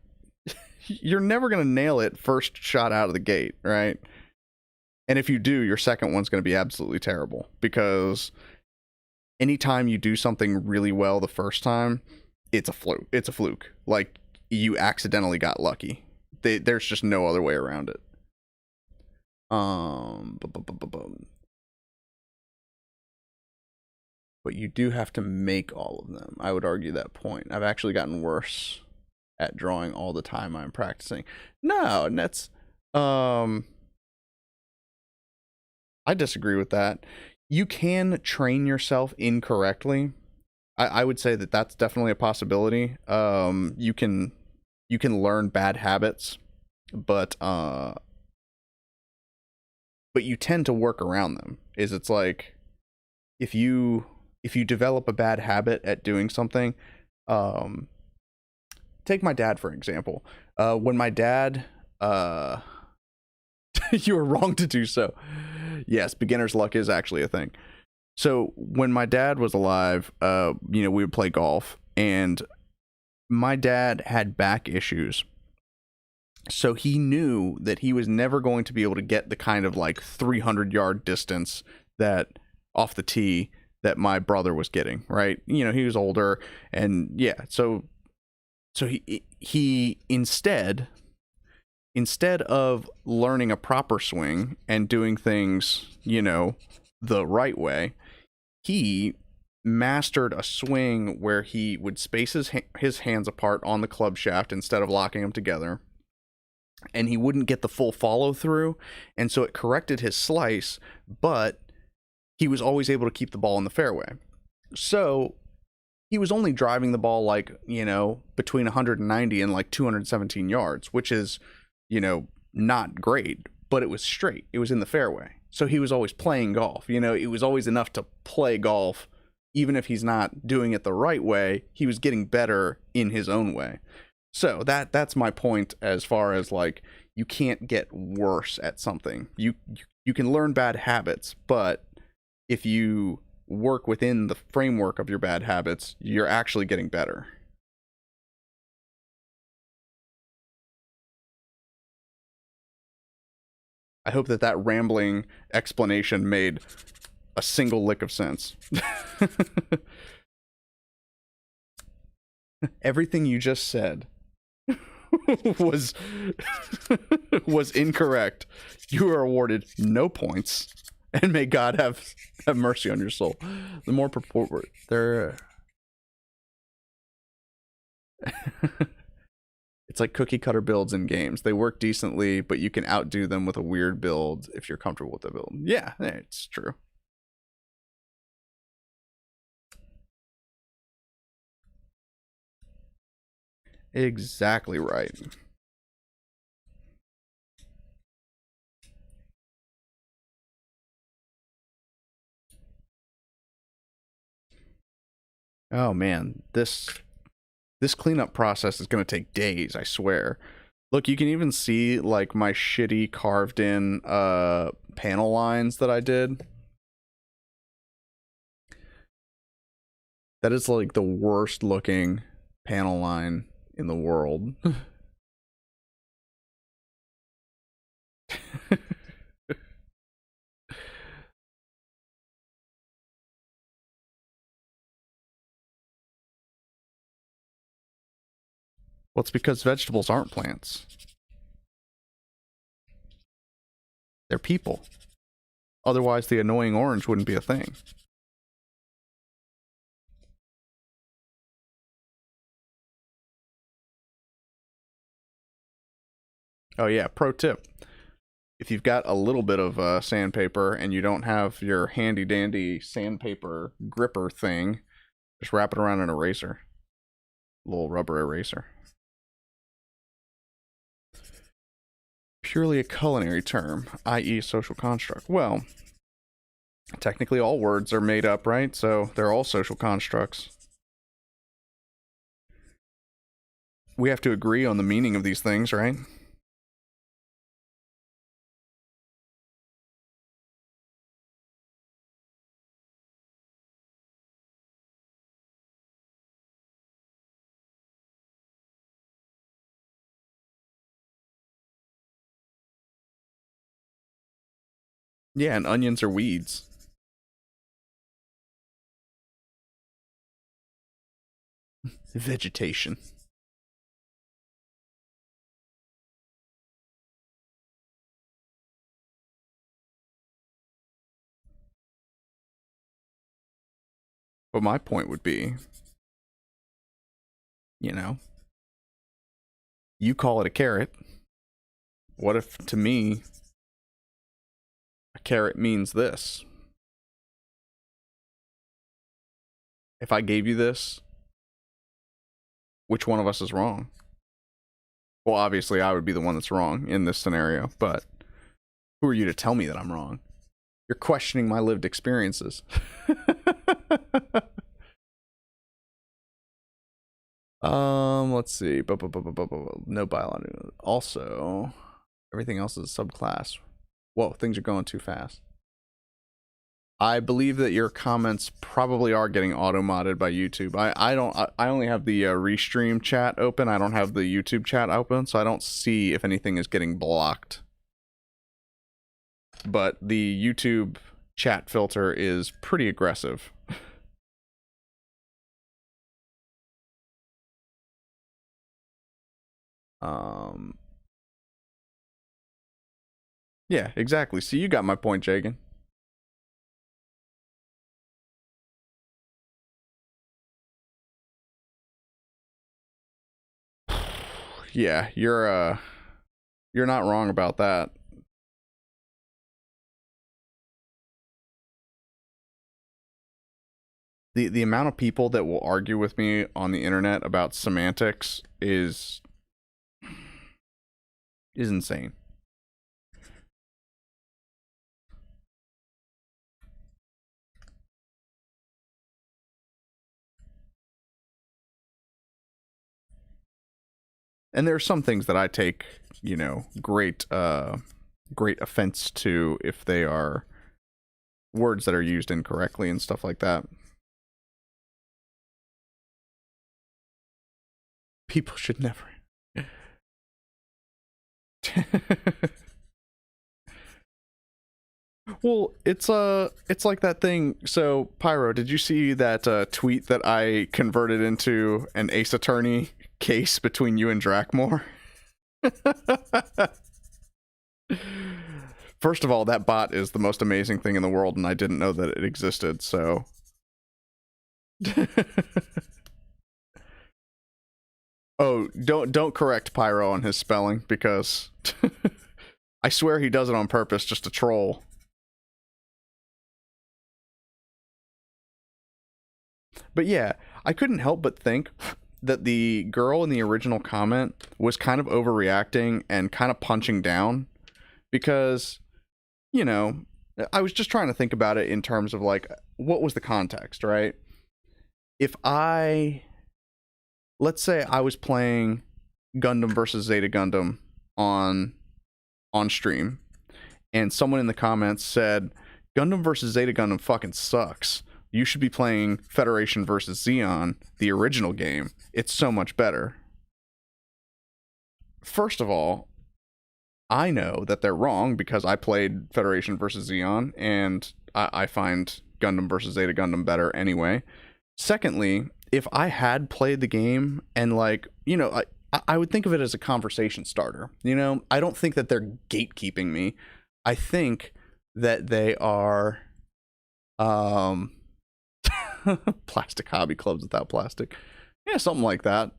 you're never gonna nail it first shot out of the gate, right? And if you do, your second one's gonna be absolutely terrible, because anytime you do something really well the first time, it's a fluke. It's a fluke. Like, you accidentally got lucky. There's just no other way around it. But you do have to make all of them. I would argue that point. I've actually gotten worse at drawing all the time I'm practicing. No, and that's I disagree with that. You can train yourself incorrectly. I would say that that's definitely a possibility. You can learn bad habits, but you tend to work around them. It's like, if you develop a bad habit at doing something, take my dad for example. When my dad, you were wrong to do so. Yes, beginner's luck is actually a thing. So when my dad was alive, you know, we would play golf, and my dad had back issues. So he knew that he was never going to be able to get the kind of like 300-yard distance that off the tee that my brother was getting, right? You know, he was older, and yeah, so he instead of learning a proper swing and doing things, you know, the right way, he mastered a swing where he would space his hands apart on the club shaft instead of locking them together, and he wouldn't get the full follow through, and so it corrected his slice, but he was always able to keep the ball in the fairway. So he was only driving the ball, like, you know, between 190 and like 217 yards, which is, you know, not great, but it was straight. It was in the fairway. So he was always playing golf. You know, it was always enough to play golf. Even if he's not doing it the right way, he was getting better in his own way. So that's my point, as far as like, you can't get worse at something. You can learn bad habits, but if you work within the framework of your bad habits, you're actually getting better. I hope that rambling explanation made a single lick of sense. Everything you just said was was incorrect. You are awarded no points, and may God have mercy on your soul. The more purport there. It's like cookie cutter builds in games. They work decently, but you can outdo them with a weird build if you're comfortable with the build. Yeah, it's true. Exactly right. Oh man, this cleanup process is going to take days, I swear. Look, you can even see like my shitty carved in panel lines that I did. That is like the worst looking panel line in the world. Well, it's because vegetables aren't plants. They're people. Otherwise, the annoying orange wouldn't be a thing. Oh yeah, pro tip. If you've got a little bit of sandpaper and you don't have your handy dandy sandpaper gripper thing, just wrap it around an eraser. A little rubber eraser. Purely a culinary term, i.e. social construct. Well, technically all words are made up, right? So they're all social constructs. We have to agree on the meaning of these things, right? Yeah, and onions are weeds. Vegetation. But my point would be, you know, you call it a carrot. What if, to me, a carrot means this? If I gave you this, which one of us is wrong? Well, obviously, I would be the one that's wrong in this scenario, but who are you to tell me that I'm wrong? You're questioning my lived experiences. Let's see. No biological. Also, everything else is a subclass. Whoa, things are going too fast. I believe that your comments probably are getting auto-modded by YouTube. I only have the restream chat open. I don't have the YouTube chat open, so I don't see if anything is getting blocked. But the YouTube chat filter is pretty aggressive. Yeah, exactly. See, you got my point, Jagan. Yeah, you're not wrong about that. The amount of people that will argue with me on the internet about semantics is insane. And there are some things that I take, you know, great offense to if they are words that are used incorrectly and stuff like that. People should never. Well, it's like that thing. So, Pyro, did you see that tweet that I converted into an Ace Attorney case between you and Drakmore? First of all, that bot is the most amazing thing in the world, and I didn't know that it existed, so. Oh, don't correct Pyro on his spelling, because I swear he does it on purpose just to troll. But yeah, I couldn't help but think that the girl in the original comment was kind of overreacting and kind of punching down, because, you know, I was just trying to think about it in terms of like, what was the context, right? If let's say I was playing Gundam versus Zeta Gundam on stream, and someone in the comments said, Gundam versus Zeta Gundam fucking sucks. You should be playing Federation versus Xeon, the original game. It's so much better. First of all, I know that they're wrong because I played Federation versus Xeon, and I find Gundam versus Zeta Gundam better anyway. Secondly, if I had played the game and, like, you know, I would think of it as a conversation starter. You know, I don't think that they're gatekeeping me. I think that they are plastic hobby clubs without plastic. Yeah, something like that.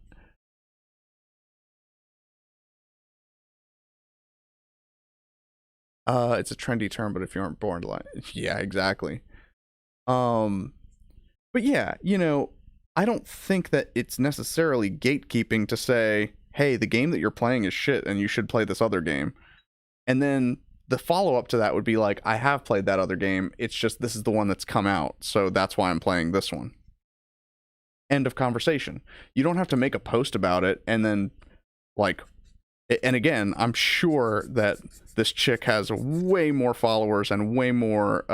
It's a trendy term, but if you aren't born to lie, yeah, exactly. But yeah, you know, I don't think that it's necessarily gatekeeping to say, hey, the game that you're playing is shit and you should play this other game. And then the follow-up to that would be like, I have played that other game, it's just this is the one that's come out, so that's why I'm playing this one. End of conversation. You don't have to make a post about it and then, like, and again, I'm sure that this chick has way more followers and way more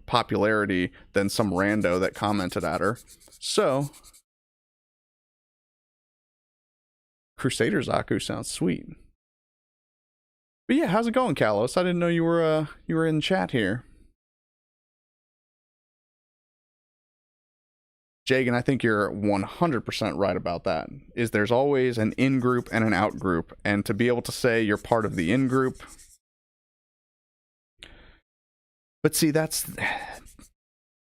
popularity than some rando that commented at her. So, Crusader Zaku sounds sweet. But yeah, how's it going, Kalos? I didn't know you were in chat here. Jagan, I think you're 100% right about that. Is there's always an in-group and an out-group, and to be able to say you're part of the in-group. But see, that's,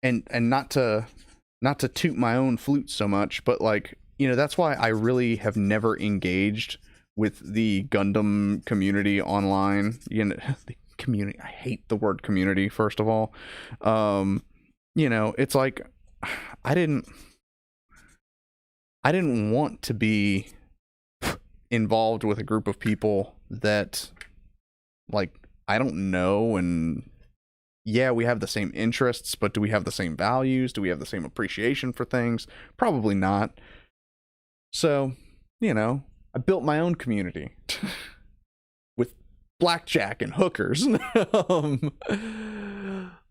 and not to toot my own flute so much, but, like, you know, that's why I really have never engaged with the Gundam community online. You know, the community, I hate the word community, first of all. You know, it's like, I didn't want to be involved with a group of people that, like, I don't know, and yeah, we have the same interests, but do we have the same values? Do we have the same appreciation for things? Probably not. So, you know, I built my own community with blackjack and hookers.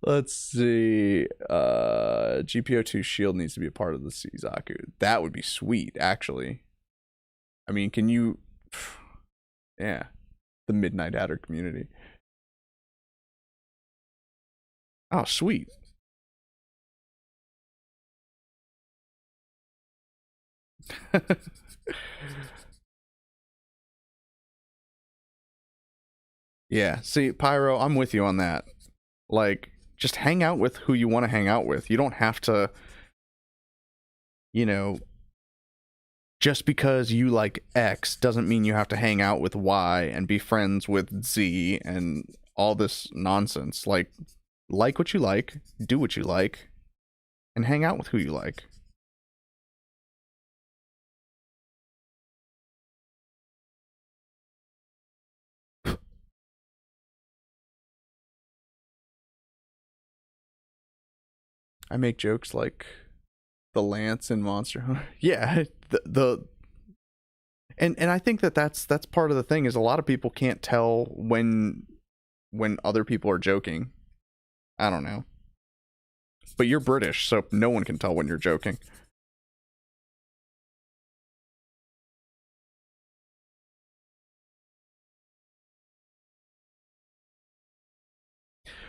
Let's see. GPO2 Shield needs to be a part of the Zaku. That would be sweet, actually. I mean, can you... Yeah. The Midnight Adder community. Oh, sweet. Yeah, see, Pyro, I'm with you on that. Like, just hang out with who you want to hang out with. You don't have to, you know, just because you like X doesn't mean you have to hang out with Y and be friends with Z and all this nonsense. Like what you like, do what you like, and hang out with who you like. I make jokes like the Lance in Monster Hunter. Yeah, and I think that's part of the thing, is a lot of people can't tell when other people are joking. I don't know. But you're British, so no one can tell when you're joking.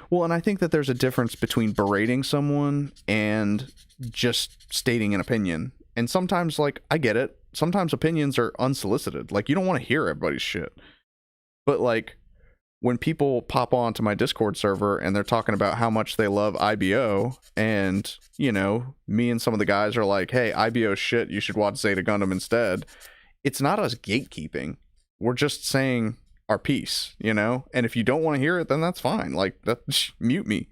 Well, and I think that there's a difference between berating someone and just stating an opinion. And sometimes, like, I get it. Sometimes opinions are unsolicited. Like, you don't want to hear everybody's shit. But, like, when people pop onto my Discord server and they're talking about how much they love IBO, and, you know, me and some of the guys are like, hey, IBO's shit, you should watch Zeta Gundam instead. it's not us gatekeeping. We're just saying our piece, you know? And if you don't want to hear it, then that's fine. Like, mute me.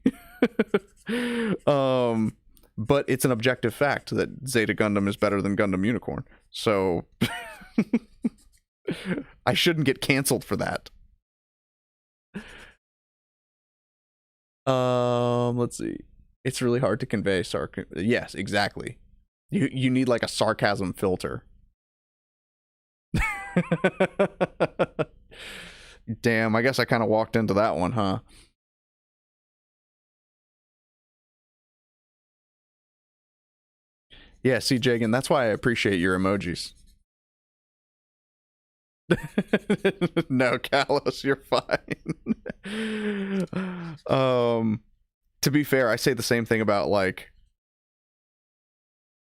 But it's an objective fact that Zeta Gundam is better than Gundam Unicorn. So I shouldn't get canceled for that. Let's see. It's really hard to convey sarcasm. Yes, exactly. You need like a sarcasm filter. Damn, I guess I kind of walked into that one, huh? Yeah, see, Jagan, that's why I appreciate your emojis. No, Kalos, you're fine. To be fair, I say the same thing about like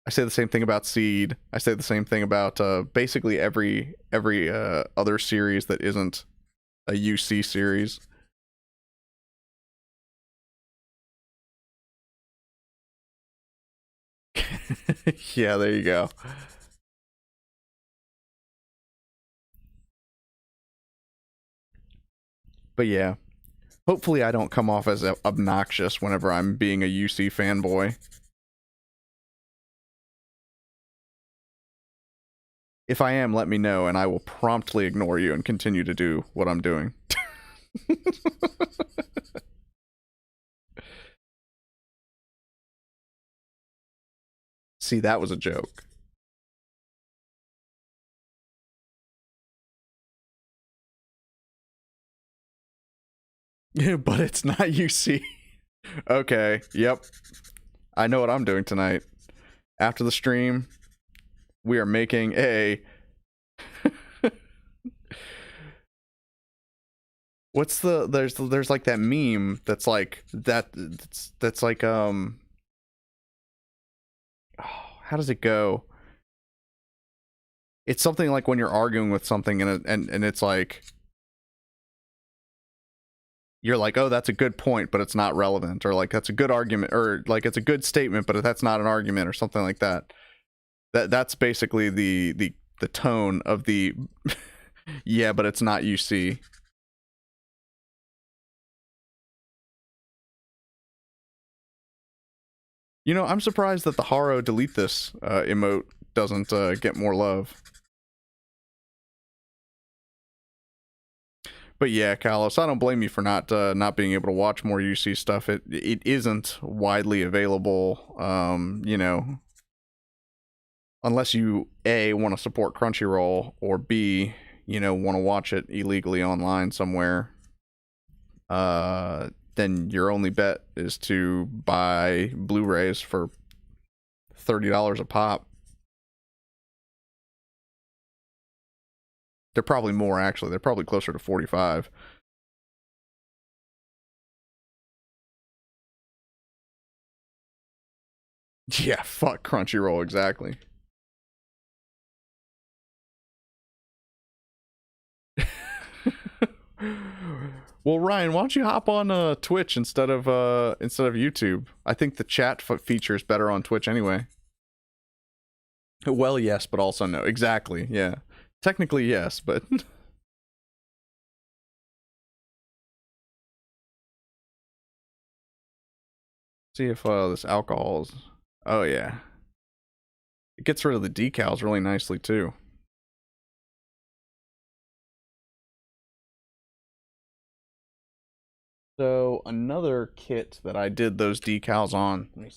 I say the same thing about Seed. I say the same thing about basically every other series that isn't a UC series. Yeah, there you go. But yeah, hopefully I don't come off as obnoxious whenever I'm being a UC fanboy. If I am, let me know, and I will promptly ignore you and continue to do what I'm doing. See, that was a joke. But it's not UC. Okay, yep. I know what I'm doing tonight. After the stream, we are making a... What's the... There's like that meme that's like... That's like, Oh, how does it go? It's something like when you're arguing with something and it's like... You're like, oh, that's a good point, but it's not relevant, or like that's a good argument, or like it's a good statement, but that's not an argument, or something like that. That's basically the tone of the yeah, but it's not UC. You know, I'm surprised that the Haro delete this emote doesn't get more love. But yeah, Kalos, I don't blame you for not being able to watch more UC stuff. It isn't widely available. You know, unless you A, want to support Crunchyroll, or B, you know, want to watch it illegally online somewhere. Then your only bet is to buy Blu-rays for $30 a pop. They're probably more, actually. They're probably closer to 45. Yeah, fuck Crunchyroll, exactly. Well, Ryan, why don't you hop on Twitch instead of YouTube? I think the chat feature is better on Twitch anyway. Well, yes, but also no. Exactly, yeah. Technically, yes, but... See if this alcohol is... Oh, yeah. It gets rid of the decals really nicely, too. So, another kit that I did those decals on... Let me see.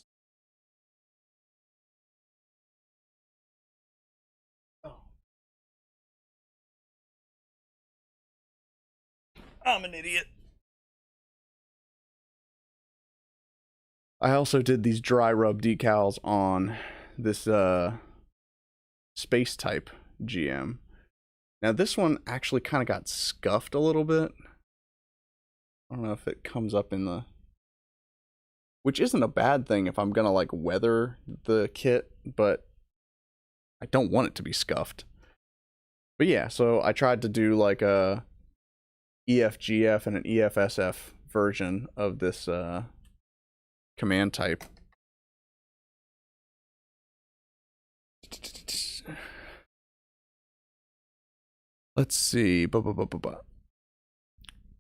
I'm an idiot. I also did these dry rub decals on this space type GM. Now this one actually kind of got scuffed a little bit. I don't know if it comes up in the... Which isn't a bad thing if I'm gonna like weather the kit, but I don't want it to be scuffed. But yeah, so I tried to do like a EFGF and an EFSF version of this command type. Let's see.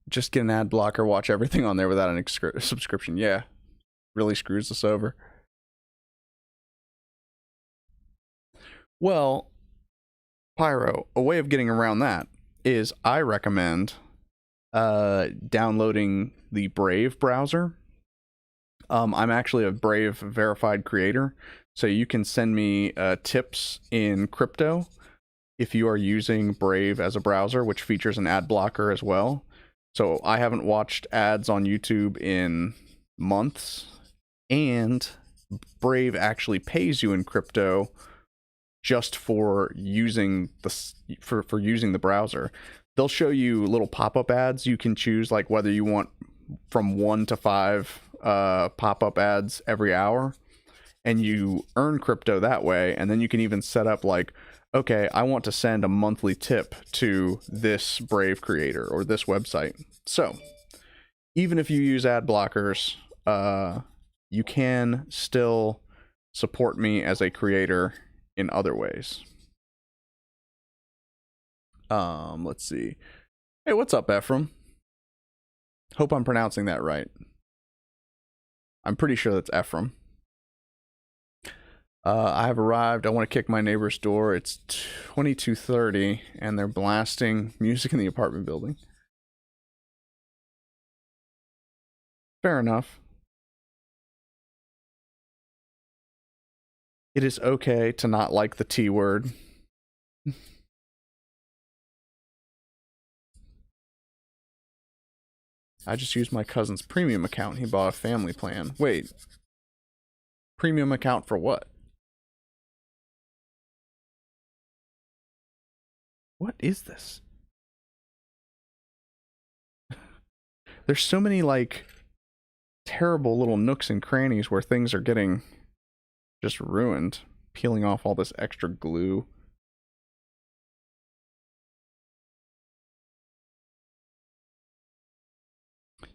Just get an ad blocker, watch everything on there without an subscription. Yeah, really screws us over. Well, Pyro, a way of getting around that is I recommend downloading the Brave browser. I'm actually a Brave verified creator, so you can send me tips in crypto if you are using Brave as a browser, which features an ad blocker as well. So I haven't watched ads on YouTube in months, and Brave actually pays you in crypto just for using for using the browser. They'll show you little pop-up ads. You can choose like whether you want from 1 to 5 pop-up ads every hour, and you earn crypto that way. And then you can even set up like, okay, I want to send a monthly tip to this Brave creator or this website. So even if you use ad blockers, you can still support me as a creator in other ways. Let's see. Hey, what's up, Ephraim? Hope I'm pronouncing that right. I'm pretty sure that's Ephraim. I have arrived. I want to kick my neighbor's door. It's 22:30, and they're blasting music in the apartment building. Fair enough. It is okay to not like the T word. I just used my cousin's premium account. He bought a family plan. Wait. Premium account for what? What is this? There's so many, like, terrible little nooks and crannies where things are getting just ruined. Peeling off all this extra glue.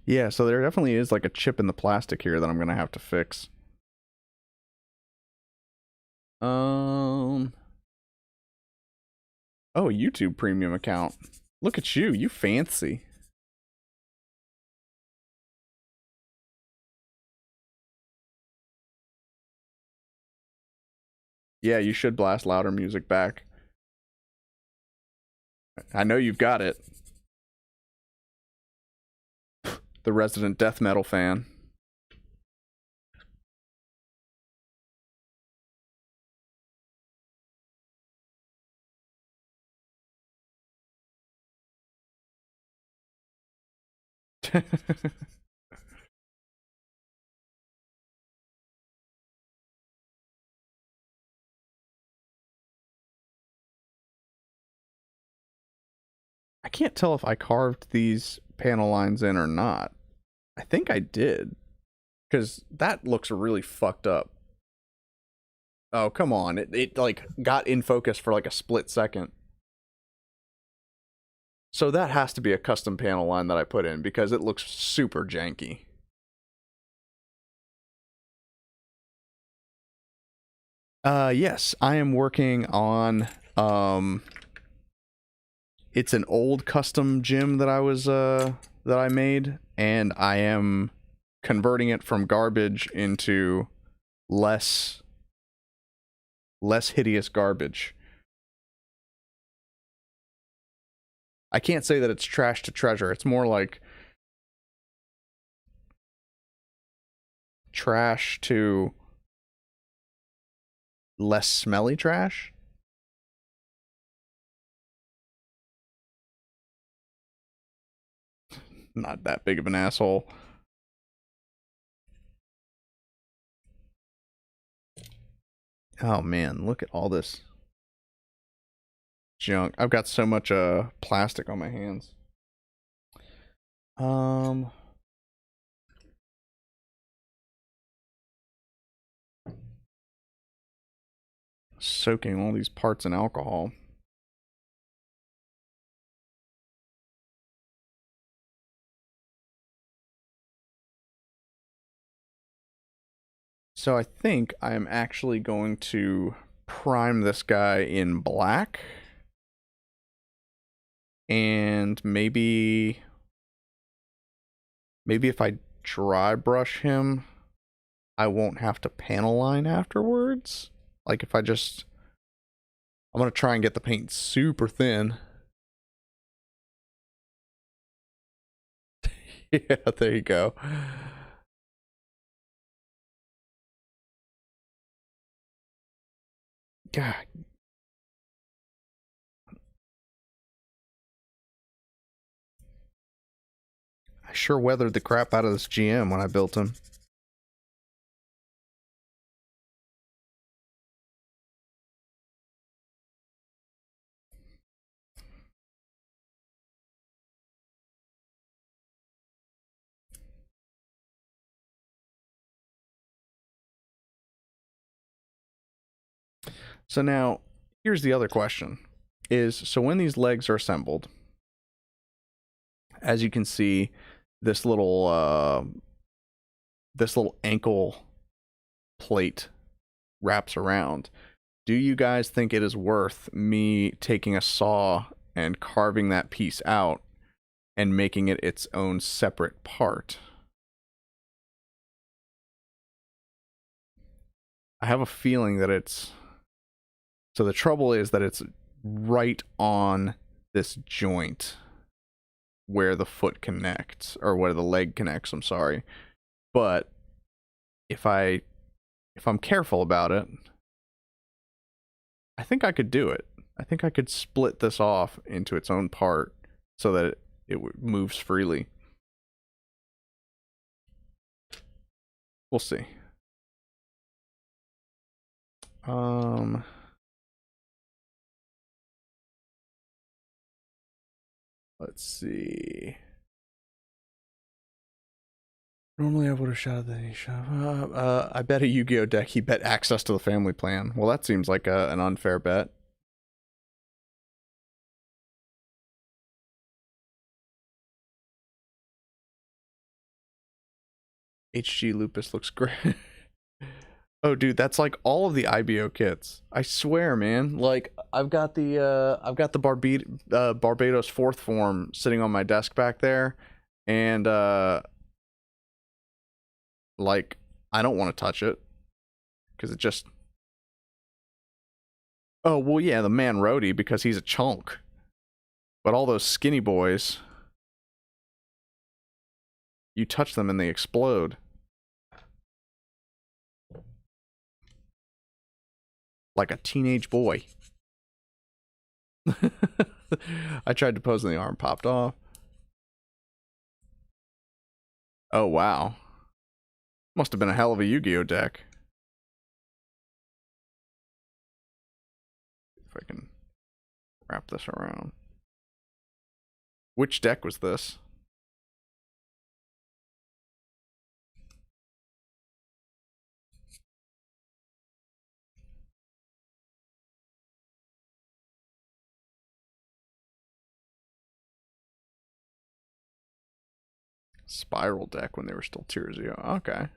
Yeah, so there definitely is like a chip in the plastic here that I'm gonna have to fix. Oh, YouTube premium account. Look at you, you fancy. Yeah, you should blast louder music back. I know you've got it. The resident death metal fan. I can't tell if I carved these panel lines in or not. I think I did. Because that looks really fucked up. Oh, come on. It like got in focus for like a split second. So that has to be a custom panel line that I put in because it looks super janky. Yes, I am working on it's an old custom gym that I made, and I am converting it from garbage into less hideous garbage. I can't say that it's trash to treasure. It's more like trash to less smelly trash. Not that big of an asshole. Oh man, look at all this junk. I've got so much plastic on my hands. Soaking all these parts in alcohol. So I think I am actually going to prime this guy in black. And maybe if I dry brush him, I won't have to panel line afterwards. Like if I just, I'm gonna try and get the paint super thin. Yeah, there you go. God, I sure weathered the crap out of this GM when I built him. So now, here's the other question. So when these legs are assembled, as you can see, this little ankle plate wraps around. Do you guys think it is worth me taking a saw and carving that piece out and making it its own separate part? I have a feeling that it's... So the trouble is that it's right on this joint where the foot connects, or where the leg connects, I'm sorry. But if I'm careful about it, I think I could do it. I think I could split this off into its own part so that it moves freely. We'll see. Let's see. Normally I would have shot the shot. I bet a Yu-Gi-Oh deck. He bet access to the family plan. Well, that seems like an unfair bet. HG Lupus looks great. Oh, dude, that's like all of the IBO kits. I swear, man. Like I've got the Barbados fourth form sitting on my desk back there, and like I don't want to touch it because it just... Oh well, yeah, the man Rhodey because he's a chunk, but all those skinny boys, you touch them and they explode. Like a teenage boy. I tried to pose and the arm popped off. Oh, wow. Must have been a hell of a Yu-Gi-Oh deck. If I can wrap this around. Which deck was this? Spiral deck when they were still tier 0. Okay.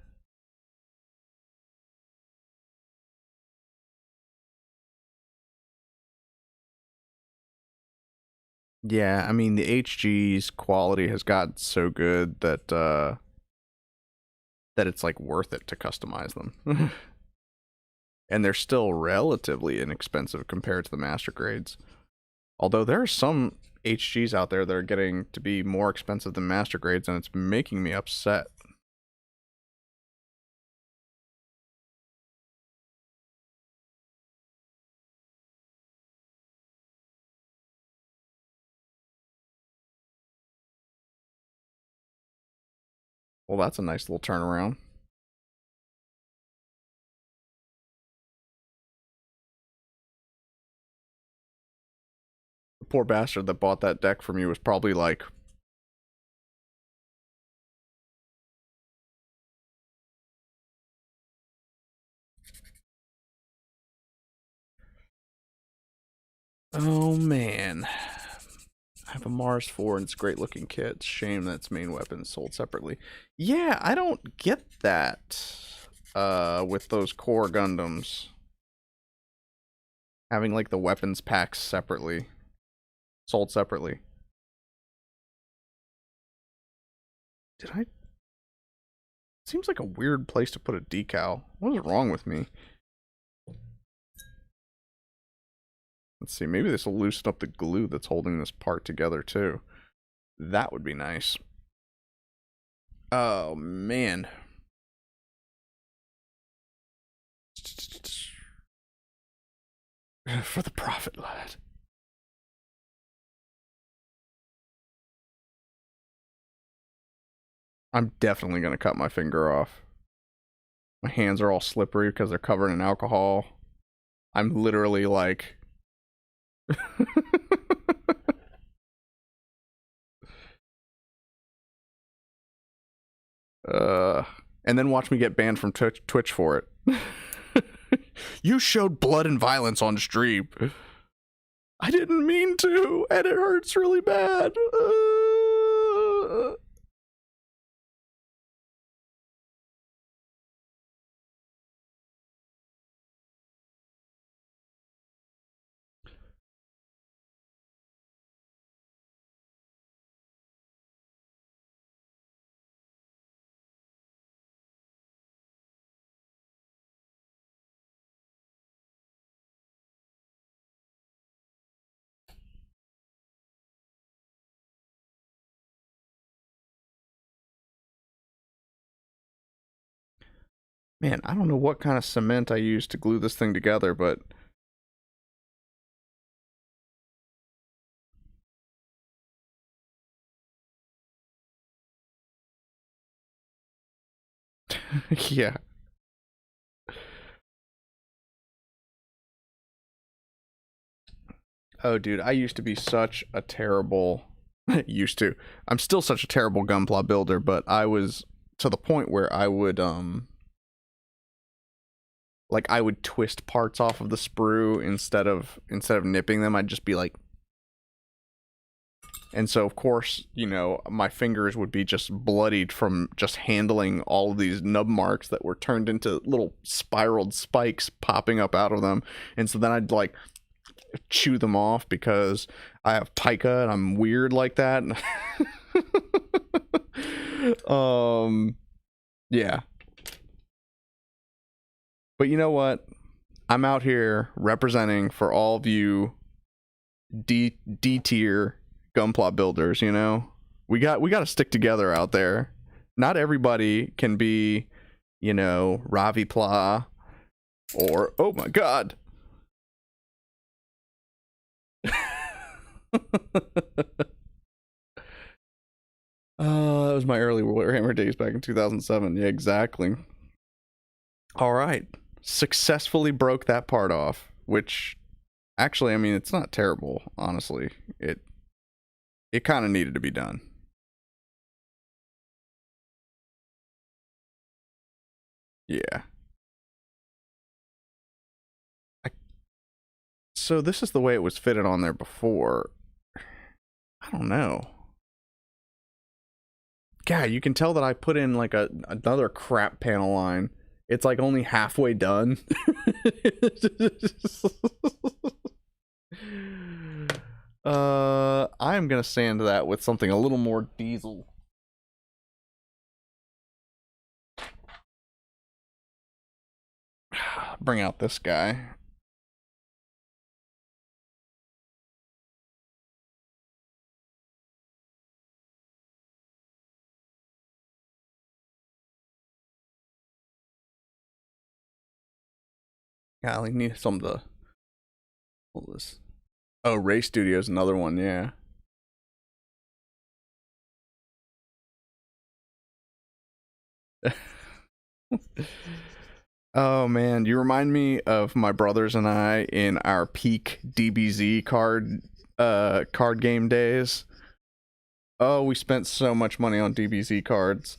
Yeah, I mean, the HG's quality has gotten so good that that it's like worth it to customize them. And they're still relatively inexpensive compared to the master grades. Although there are some HGs out there that are getting to be more expensive than master grades, and it's making me upset. Well, that's a nice little turnaround. The poor bastard that bought that deck from you was probably like, oh man, I have a Mars 4 and it's a great looking kit. It's a shame that its main weapon is sold separately. Yeah, I don't get that with those core Gundams. Having like the weapons packs separately. Sold separately. Did I? Seems like a weird place to put a decal. What is wrong with me? Let's see, maybe this will loosen up the glue that's holding this part together too. That would be nice. Oh, man. For the profit, lad. I'm definitely going to cut my finger off. My hands are all slippery because they're covered in alcohol. I'm literally like... and then watch me get banned from Twitch for it. You showed blood and violence on stream. I didn't mean to, and it hurts really bad. Man, I don't know what kind of cement I used to glue this thing together, but... yeah. Oh, dude, I used to be such a terrible... used to. I'm still such a terrible Gunpla builder, but I was to the point where I would, like, I would twist parts off of the sprue instead of nipping them. I'd just be like... And so, of course, you know, my fingers would be just bloodied from just handling all of these nub marks that were turned into little spiraled spikes popping up out of them. And so then I'd, like, chew them off because I have pica and I'm weird like that. Yeah. But you know what? I'm out here representing for all of you D tier Gunpla builders, you know? We got to stick together out there. Not everybody can be, you know, Ravi Pla or, oh my god. That was my early Warhammer days back in 2007. Yeah, exactly. All right. Successfully broke that part off, which actually, I mean, it's not terrible, honestly. It kind of needed to be done. Yeah. So this is the way it was fitted on there before. I don't know. God, you can tell that I put in like another crap panel line. It's like only halfway done. I'm gonna sand that with something a little more diesel. Bring out this guy. Golly, need some to hold this. Oh, Ray Studio's another one, yeah. Oh man, you remind me of my brothers and I in our peak DBZ card game days. Oh, we spent so much money on DBZ cards.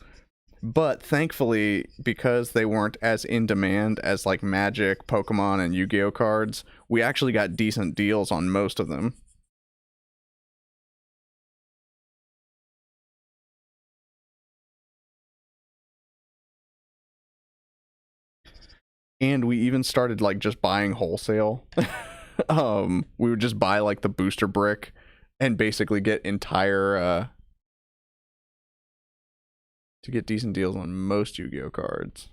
But thankfully, because they weren't as in demand as like Magic, Pokemon, and Yu-Gi-Oh cards, we actually got decent deals on most of them. And we even started like just buying wholesale. We would just buy like the booster brick and basically get entire to get decent deals on most Yu-Gi-Oh cards.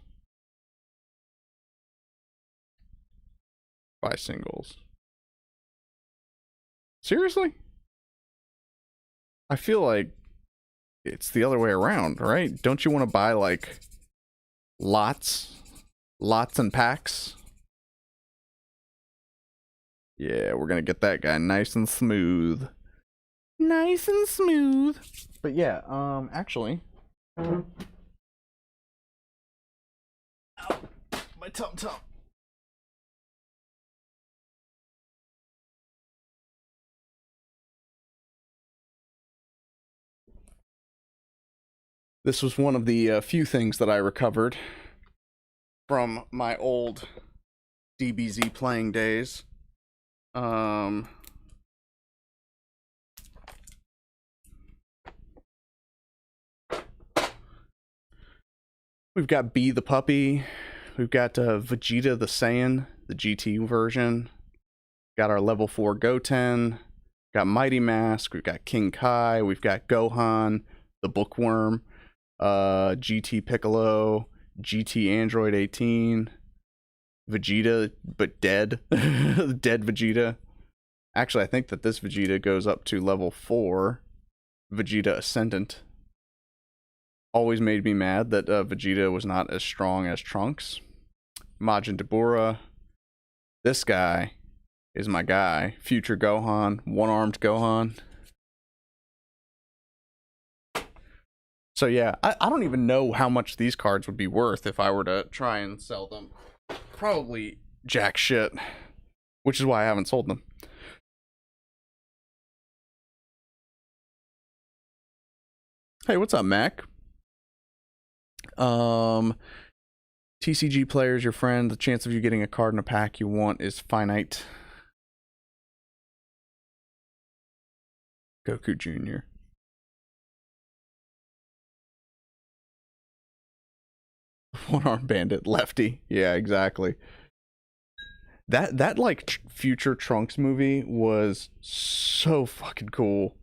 Buy singles. Seriously? I feel like it's the other way around, right? Don't you want to buy like lots and packs? Yeah, we're gonna get that guy nice and smooth. Nice and smooth. But yeah, actually. Ow, my tum-tum. This was one of the few things that I recovered from my old DBZ playing days. We've got B the puppy. We've got Vegeta the Saiyan, the GT version. Got our level 4 Goten. Got Mighty Mask. We've got King Kai. We've got Gohan, the Bookworm. GT Piccolo. GT Android 18. Vegeta, but dead. Dead Vegeta. Actually, I think that this Vegeta goes up to level 4. Vegeta Ascendant. Always made me mad that Vegeta was not as strong as Trunks. Majin Dabura. This guy is my guy. Future Gohan. One-armed Gohan. So yeah, I don't even know how much these cards would be worth if I were to try and sell them. Probably jack shit. Which is why I haven't sold them. Hey, what's up, Mac? TCG players, your friend. The chance of you getting a card in a pack you want is finite. Goku Jr. One-armed bandit, lefty. Yeah, exactly. That like future Trunks movie was so fucking cool.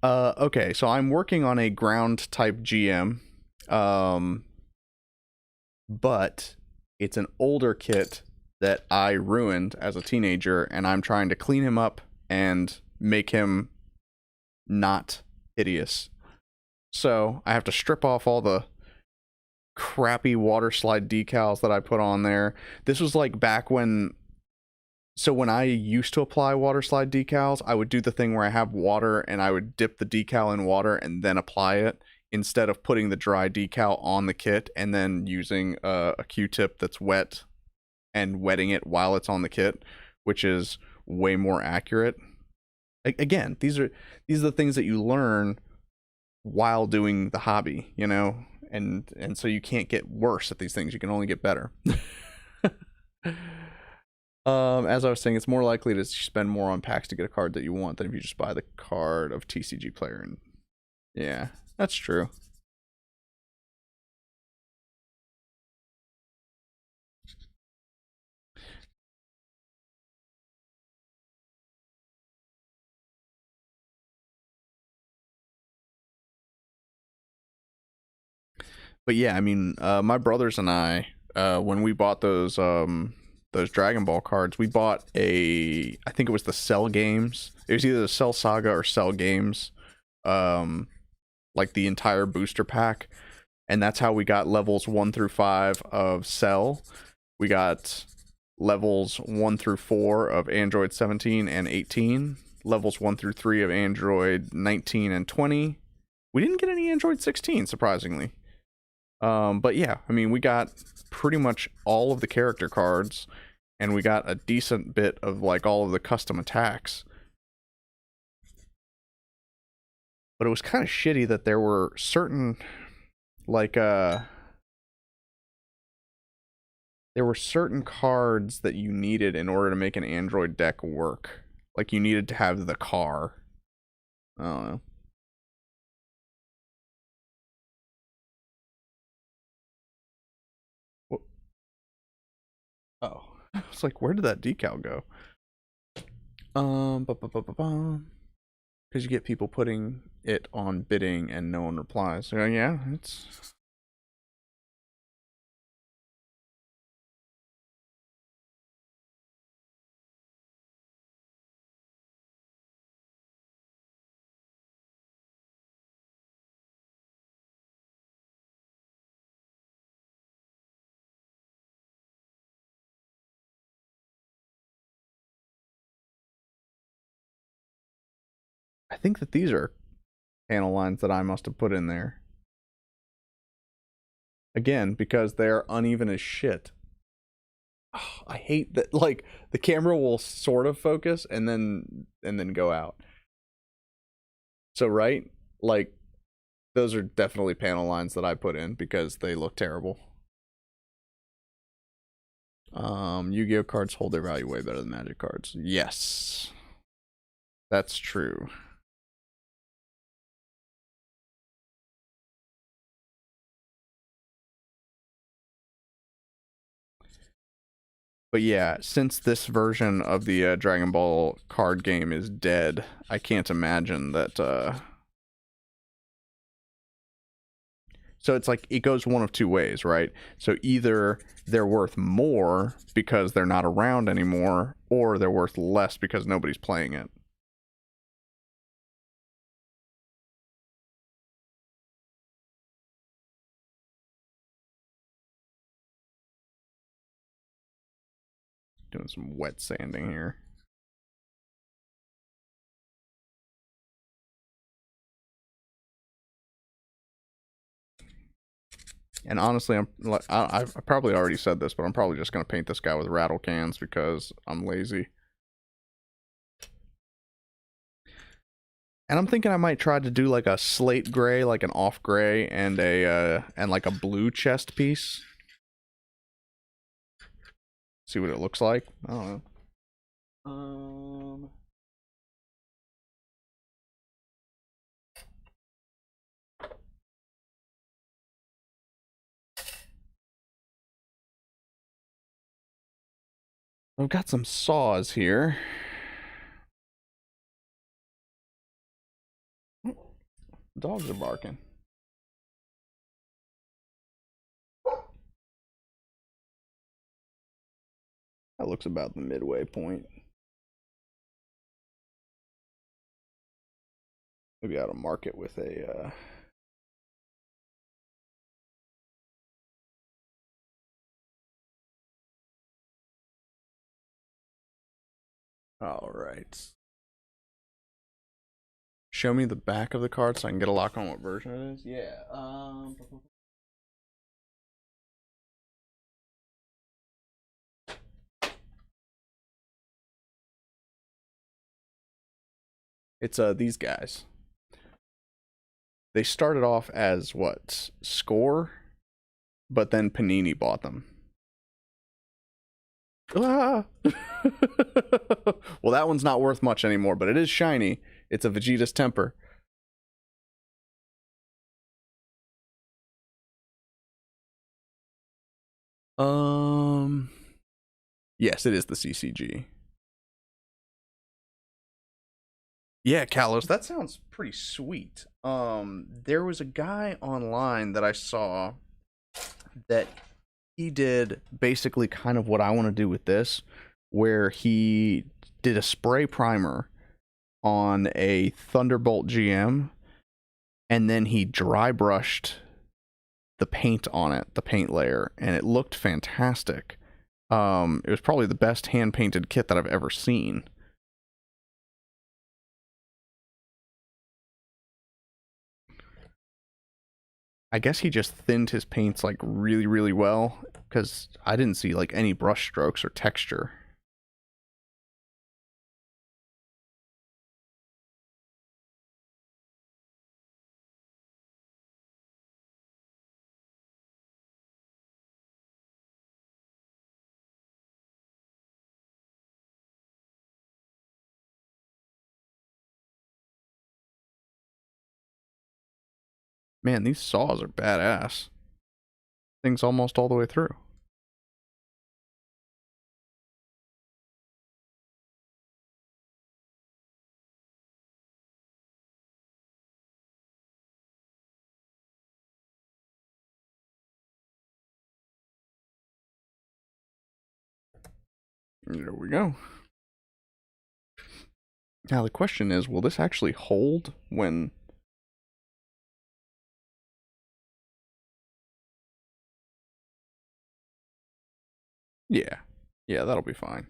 Okay, so I'm working on a ground type GM. But it's an older kit that I ruined as a teenager, and I'm trying to clean him up and make him not hideous. So I have to strip off all the crappy water slide decals that I put on there. This was like back when... So when I used to apply water slide decals, I would do the thing where I have water and I would dip the decal in water and then apply it, instead of putting the dry decal on the kit and then using a Q-tip that's wet and wetting it while it's on the kit, which is way more accurate. Again, these are the things that you learn while doing the hobby, you know, and so you can't get worse at these things. You can only get better. As I was saying, it's more likely to spend more on packs to get a card that you want than if you just buy the card of TCG player. And yeah, that's true. But yeah, I mean, my brothers and I, when we bought those Dragon Ball cards, we bought I think it was the Cell Games. It was either the Cell Saga or Cell Games, like the entire booster pack, and that's how we got levels 1 through 5 of Cell. We got levels 1 through 4 of Android 17 and 18, levels 1 through 3 of Android 19 and 20. We didn't get any Android 16, surprisingly. But yeah, I mean, we got pretty much all of the character cards, and we got a decent bit of like all of the custom attacks. But it was kind of shitty that there were certain, like, there were certain cards that you needed in order to make an Android deck work. Like, you needed to have the car. I don't know. Oh, I was like, where did that decal go? Because you get people putting it on bidding and no one replies. So yeah, it's... I think that these are panel lines that I must have put in there. Again, because they're uneven as shit. Oh, I hate that, like, the camera will sort of focus and then go out. So, right? Like, those are definitely panel lines that I put in because they look terrible. Yu-Gi-Oh cards hold their value way better than Magic cards. Yes. That's true. But yeah, since this version of the Dragon Ball card game is dead, I can't imagine that. So it's like it goes one of two ways, right? So either they're worth more because they're not around anymore, or they're worth less because nobody's playing it. Doing some wet sanding here. And honestly, I've probably already said this, but I'm probably just gonna paint this guy with rattle cans because I'm lazy. And I'm thinking I might try to do like a slate gray, like an off gray, and like a blue chest piece. See what it looks like. I don't know. I've got some saws here. Dogs are barking. That looks about the midway point. Maybe I ought to mark it with a all right. Show me the back of the card so I can get a lock on what version it is. Yeah. It's these guys. They started off as what? Score, but then Panini bought them. Ah! Well, that one's not worth much anymore, but it is shiny. It's a Vegeta's temper. Yes, it is the CCG. Yeah, Kalos, that sounds pretty sweet. There was a guy online that I saw that he did basically kind of what I want to do with this, where he did a spray primer on a Thunderbolt GM, and then he dry brushed the paint on it, the paint layer, and it looked fantastic. It was probably the best hand painted kit that I've ever seen. I guess he just thinned his paints like really, really well because I didn't see like any brush strokes or texture. Man, these saws are badass. Things almost all the way through. There we go. Now the question is, will this actually hold when... Yeah. Yeah, that'll be fine.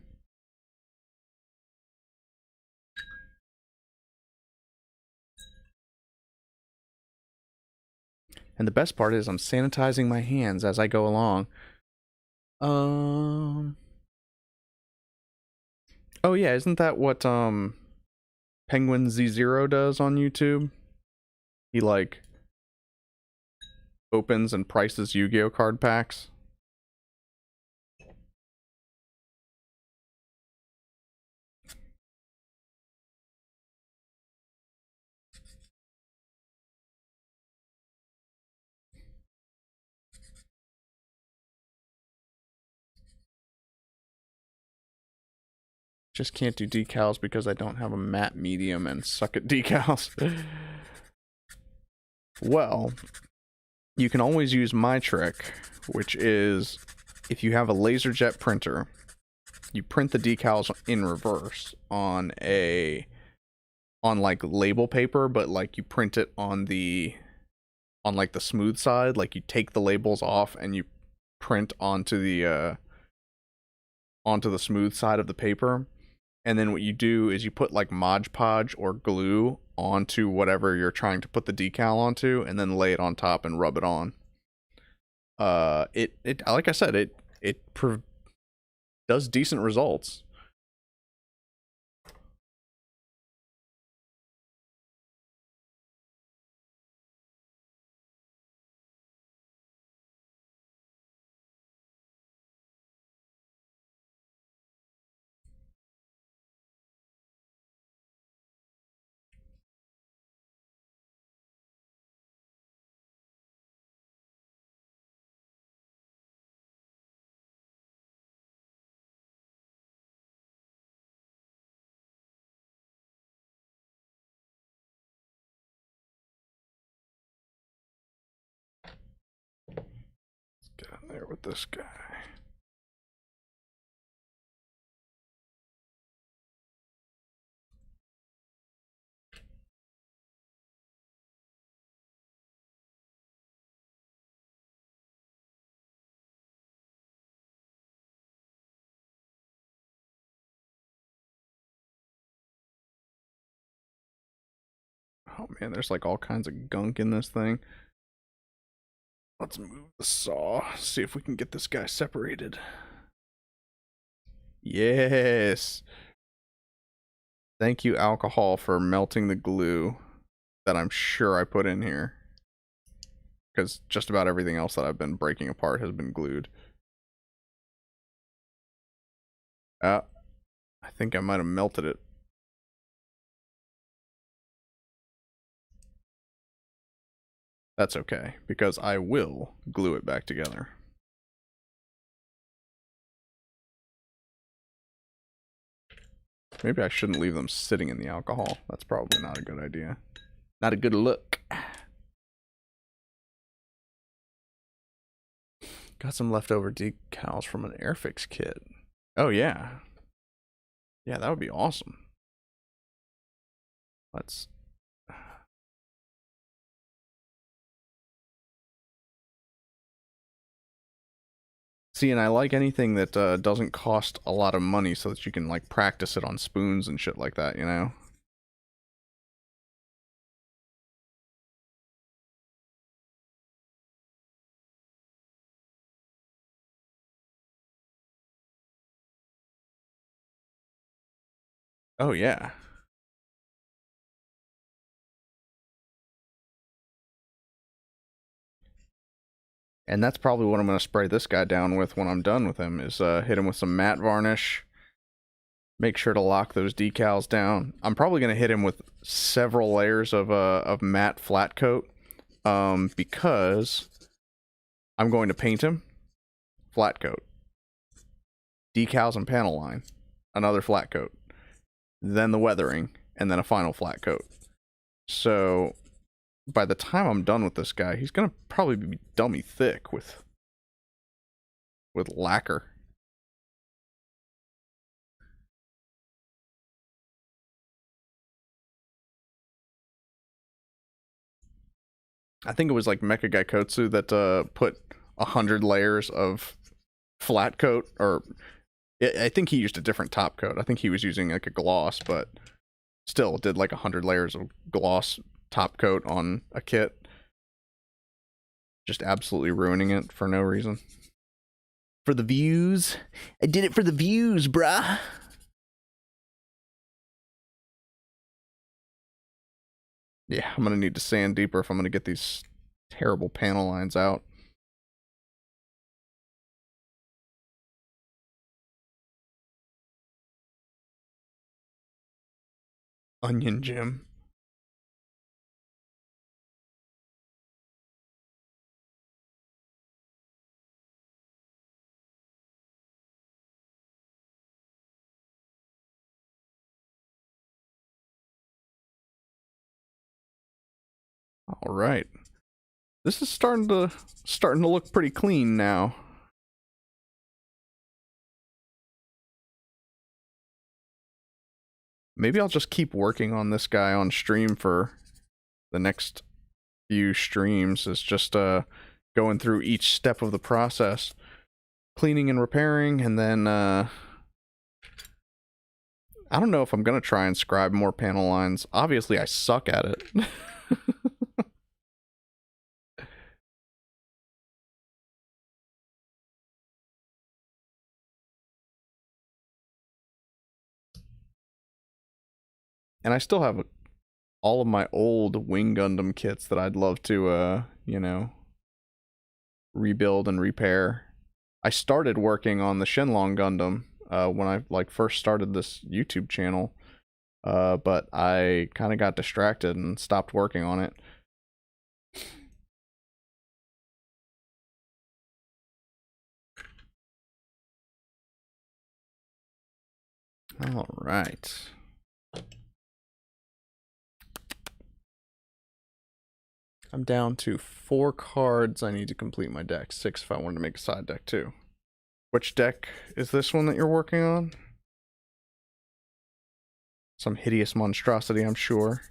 And the best part is I'm sanitizing my hands as I go along. Oh yeah, isn't that what Penguin Z0 does on YouTube? He like opens and prices Yu-Gi-Oh card packs. Just can't do decals because I don't have a matte medium and suck at decals. Well, you can always use my trick, which is if you have a LaserJet printer, you print the decals in reverse on like label paper, but like you print it on like the smooth side, like you take the labels off and you print onto the smooth side of the paper. And then what you do is you put like Mod Podge or glue onto whatever you're trying to put the decal onto, and then lay it on top and rub it on. It like I said, it does decent results. Let's get in there with this guy. Oh man, there's like all kinds of gunk in this thing. Let's move the saw, see if we can get this guy separated. Yes. Thank you, alcohol, for melting the glue that I'm sure I put in here. Because just about everything else that I've been breaking apart has been glued. I think I might have melted it. That's okay, because I will glue it back together. Maybe I shouldn't leave them sitting in the alcohol. That's probably not a good idea. Not a good look. Got some leftover decals from an Airfix kit. Oh, yeah. Yeah, that would be awesome. Let's... See, and I like anything that doesn't cost a lot of money so that you can, like, practice it on spoons and shit like that, you know? Oh, yeah. And that's probably what I'm going to spray this guy down with when I'm done with him, is hit him with some matte varnish. Make sure to lock those decals down. I'm probably going to hit him with several layers of matte flat coat, because I'm going to paint him. Flat coat. Decals and panel line. Another flat coat. Then the weathering, and then a final flat coat. So by the time I'm done with this guy, he's gonna probably be dummy thick with lacquer. I think it was like Mecha Gaikotsu that put 100 layers of flat coat, or I think he used a different top coat. I think he was using like a gloss, but still did like 100 layers of gloss top coat on a kit. Just absolutely ruining it for no reason. For the views. I did it for the views, bruh. Yeah, I'm gonna need to sand deeper if I'm gonna get these terrible panel lines out. Onion Jim. All right. This is starting to look pretty clean now. Maybe I'll just keep working on this guy on stream for the next few streams. Is just going through each step of the process, cleaning and repairing, and then I don't know if I'm gonna try and scribe more panel lines. Obviously, I suck at it. And I still have all of my old Wing Gundam kits that I'd love to, rebuild and repair. I started working on the Shenlong Gundam when I first started this YouTube channel, but I kind of got distracted and stopped working on it. All right. I'm down to 4 cards. I need to complete my deck. 6 if I wanted to make a side deck too. Which deck is this one that you're working on? Some hideous monstrosity, I'm sure.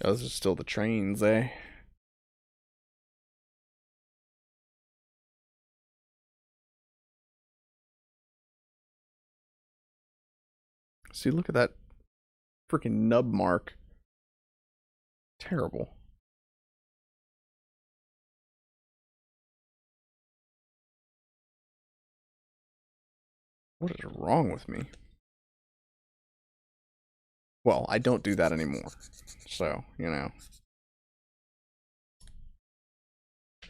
Oh, those are still the trains, eh? See, look at that freaking nub mark. Terrible. What is wrong with me? Well, I don't do that anymore. So,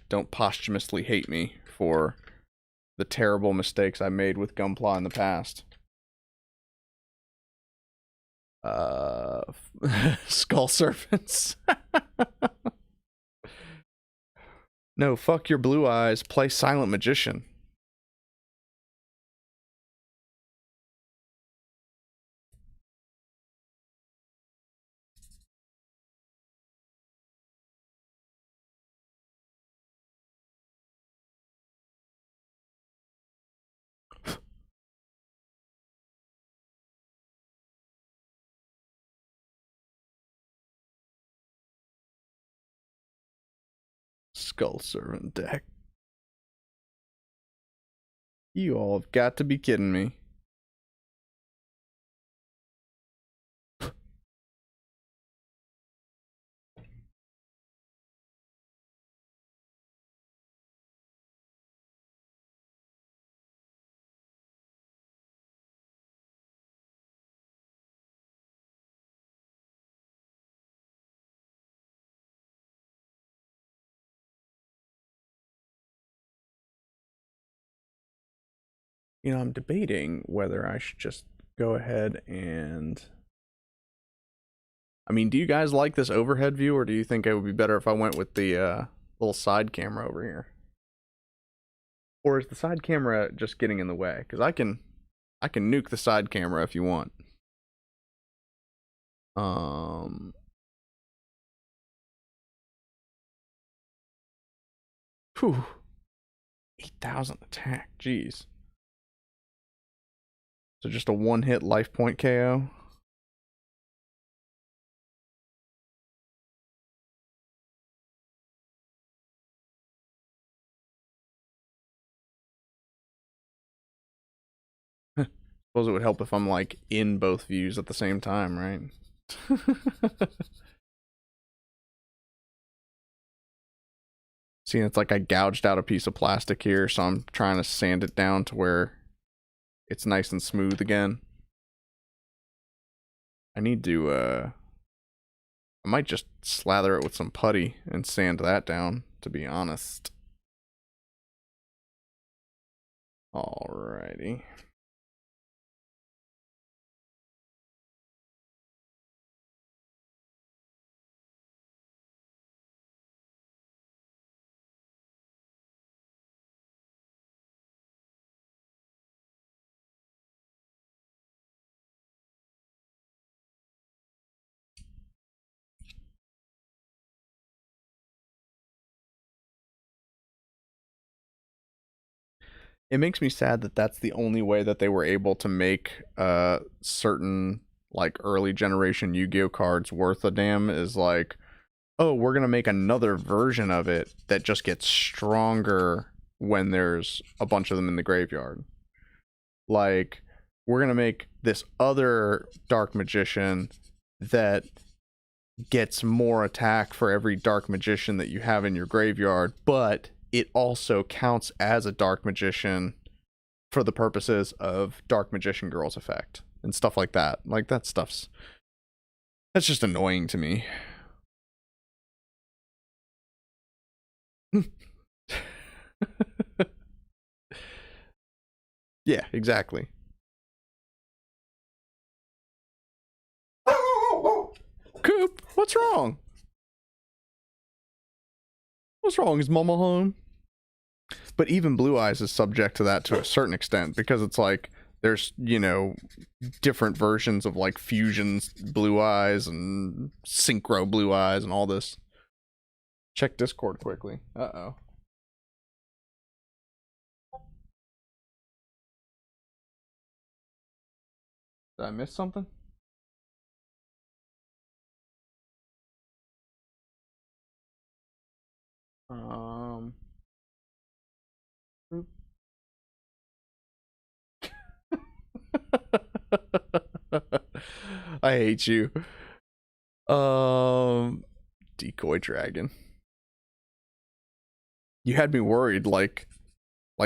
don't posthumously hate me for the terrible mistakes I made with Gunpla in the past. Skull serpents. No, fuck your blue eyes. Play Silent Magician. Skull servant deck. You all have got to be kidding me. I'm debating whether I should just go ahead and I mean, do you guys like this overhead view, or do you think it would be better if I went with the little side camera over here? Or is the side camera just getting in the way? Because I can nuke the side camera if you want. Um, Whew. 8,000 attack. Jeez. So just a one-hit life point KO. Suppose it would help if I'm like in both views at the same time, right? See, it's like I gouged out a piece of plastic here, so I'm trying to sand it down to where it's nice and smooth again. I need to, I might just slather it with some putty and sand that down, to be honest. Alrighty. It makes me sad that that's the only way that they were able to make certain like early generation Yu-Gi-Oh cards worth a damn is like, oh, we're going to make another version of it that just gets stronger when there's a bunch of them in the graveyard. Like, we're going to make this other Dark Magician that gets more attack for every Dark Magician that you have in your graveyard, but it also counts as a Dark Magician for the purposes of Dark Magician Girl's effect and stuff like that. Like, that's just annoying to me. Yeah, exactly. Coop, what's wrong? What's wrong? Is Mama home? But even Blue Eyes is subject to that to a certain extent because it's like there's, different versions of like fusions Blue Eyes and synchro Blue Eyes and all this. Check Discord quickly. Uh-oh. Did I miss something? Um. I hate you. Decoy dragon. You had me worried, like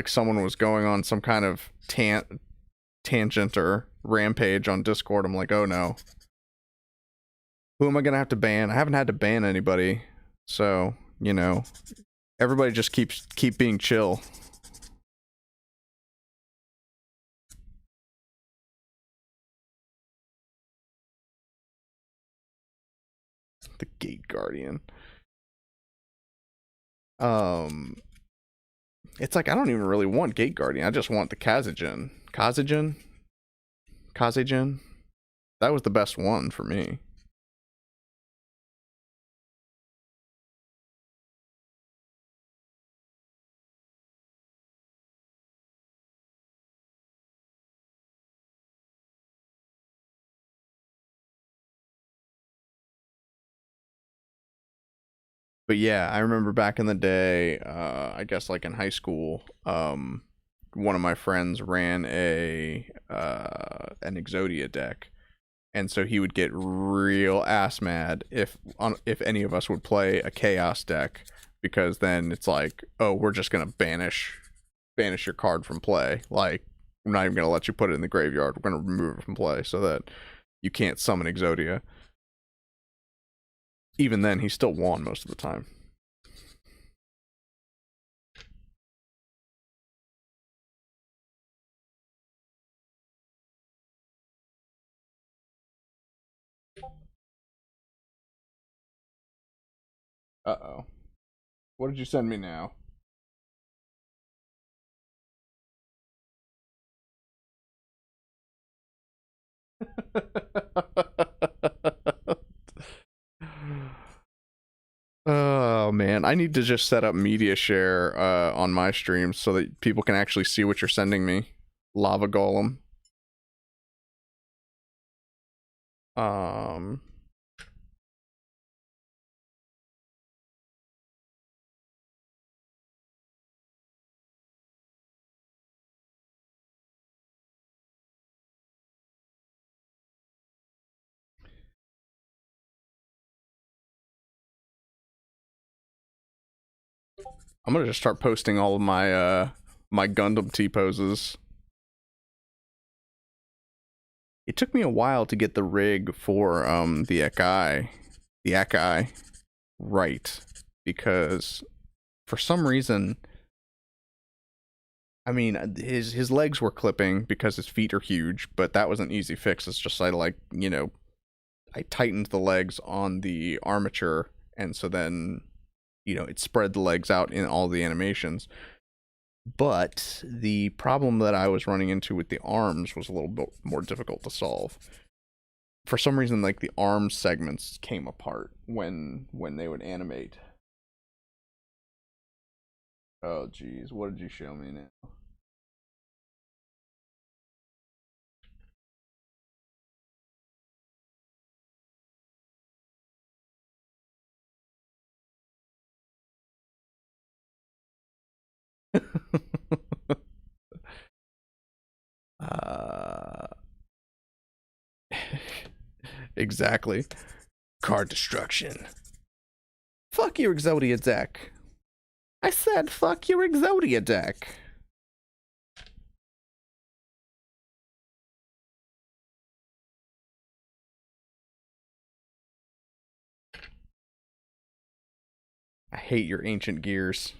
someone was going on some kind of tangent or rampage on Discord. I'm like, oh no. Who am I gonna have to ban? I haven't had to ban anybody, so everybody just keep being chill. The Gate Guardian. It's like I don't even really want Gate Guardian. I just want the Kazagen. Kazagen. That was the best one for me. But yeah, I remember back in the day, I guess like in high school, one of my friends ran an Exodia deck, and so he would get real ass mad if any of us would play a Chaos deck, because then it's like, oh, we're just gonna banish your card from play. Like, I'm not even gonna let you put it in the graveyard. We're gonna remove it from play so that you can't summon Exodia. Even then, he still won most of the time. Uh-oh. What did you send me now? Oh man, I need to just set up media share on my streams so that people can actually see what you're sending me. Lava Golem. Um I'm gonna just start posting all of my my Gundam T poses. It took me a while to get the rig for the Akai right, because for some reason, I mean, his legs were clipping because his feet are huge, but that was an easy fix. It's just I tightened the legs on the armature, and so then it spread the legs out in all the animations. But the problem that I was running into with the arms was a little bit more difficult to solve. For some reason, like the arm segments came apart when they would animate. Oh geez, what did you show me now? uh, exactly. Card destruction. Fuck your Exodia deck. I said fuck your Exodia deck. I hate your ancient gears.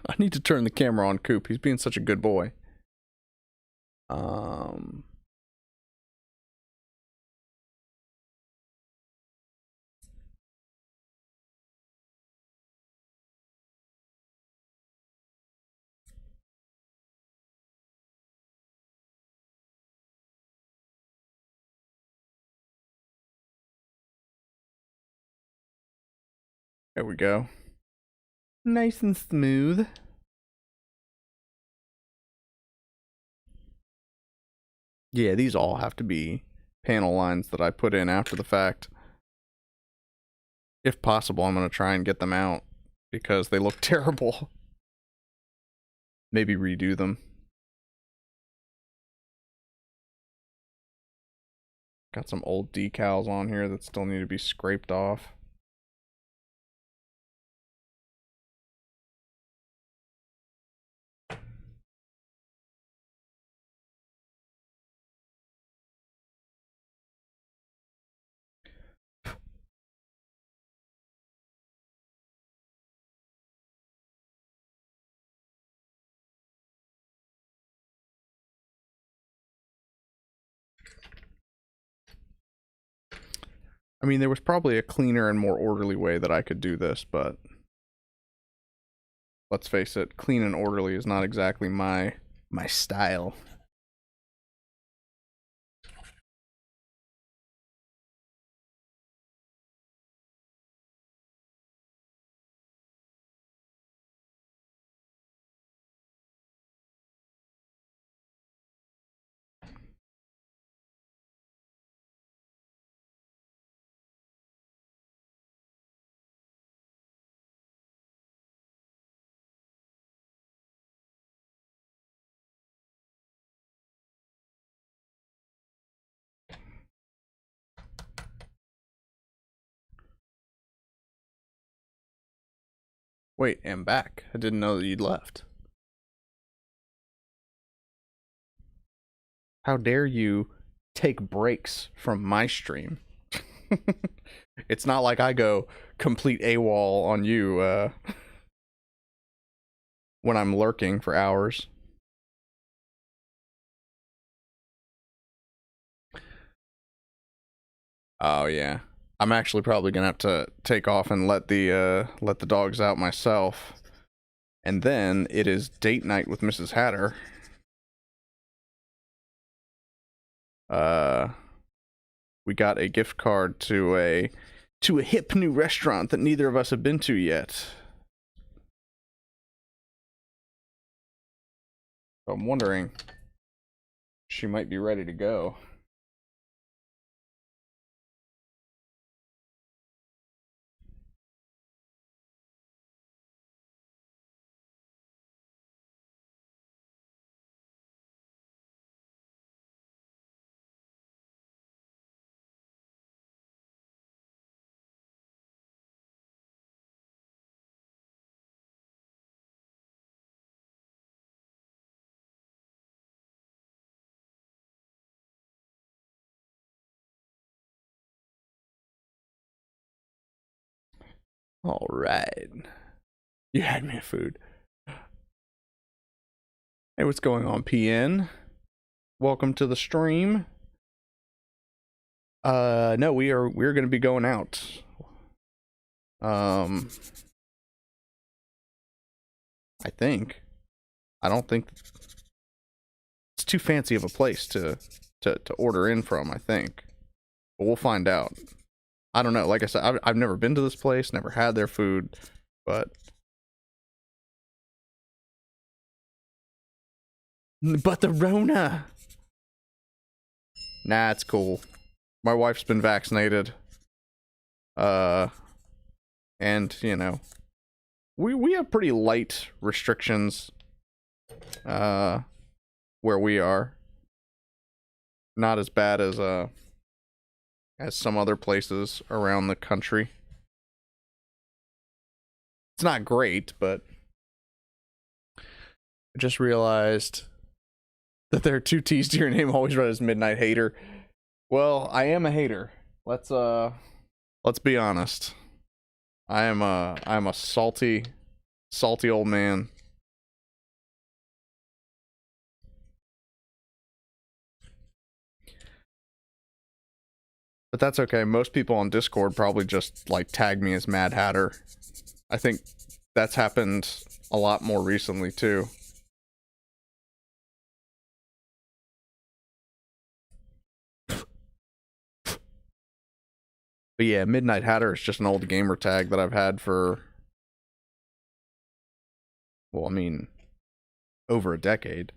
I need to turn the camera on Coop. He's being such a good boy. Um there we go. Nice and smooth. Yeah, these all have to be panel lines that I put in after the fact. If possible, I'm going to try and get them out because they look terrible. Maybe redo them. Got some old decals on here that still need to be scraped off. I mean, there was probably a cleaner and more orderly way that I could do this, but let's face it, clean and orderly is not exactly my style. Wait, I'm back. I didn't know that you'd left. How dare you take breaks from my stream. It's not like I go complete AWOL on you when I'm lurking for hours. Oh yeah. I'm actually probably gonna have to take off and let the dogs out myself. And then it is date night with Mrs. Hatter. We got a gift card to a hip new restaurant that neither of us have been to yet. I'm wondering, she might be ready to go. All right. You had me a food. Hey, what's going on, PN? Welcome to the stream. No, we're going to be going out. I think. I don't think it's too fancy of a place to order in from, I think. But we'll find out. I don't know. Like I said, I've never been to this place, never had their food, but the Rona. Nah, it's cool. My wife's been vaccinated. And you know, we have pretty light restrictions where we are. Not as bad as some other places around the country. It's not great, but I just realized that there are two T's to your name, always read as Midnight Hater. Well, I am a hater. Let's be honest. I'm a salty old man. But that's okay. Most people on Discord probably just like tag me as Mad Hatter. I think that's happened a lot more recently too. But yeah, Midnight Hatter is just an old gamer tag that I've had for, well, I mean, over a decade.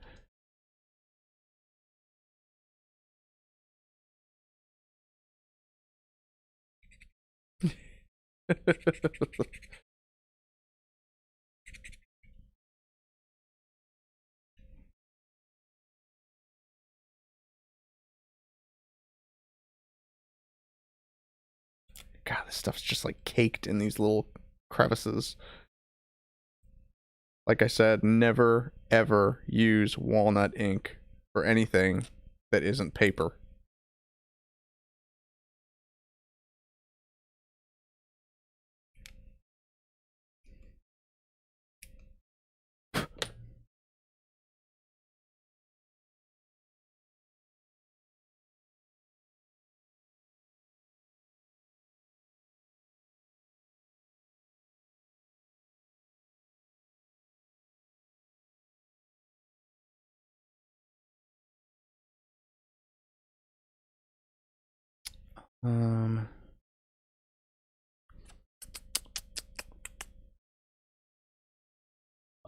God, this stuff's just like caked in these little crevices. Like I said, never ever use walnut ink for anything that isn't paper.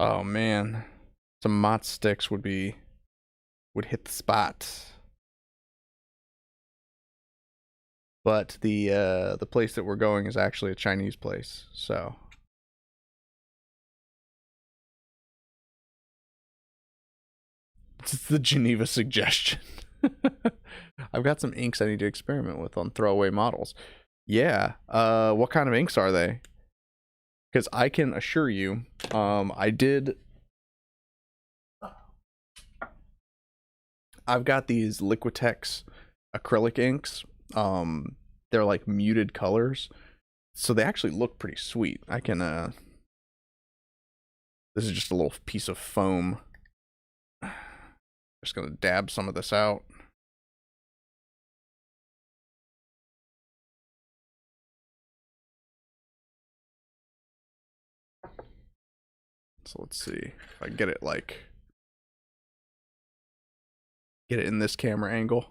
Oh man, some mott sticks would hit the spot. But the place that we're going is actually a Chinese place, so it's the Geneva suggestion. I've got some inks I need to experiment with on throwaway models. Yeah, what kind of inks are they? Because I can assure you, I've got these Liquitex acrylic inks. They're like muted colors, so they actually look pretty sweet. I can this is just a little piece of foam. Just gonna dab some of this out. So let's see if I get it in this camera angle.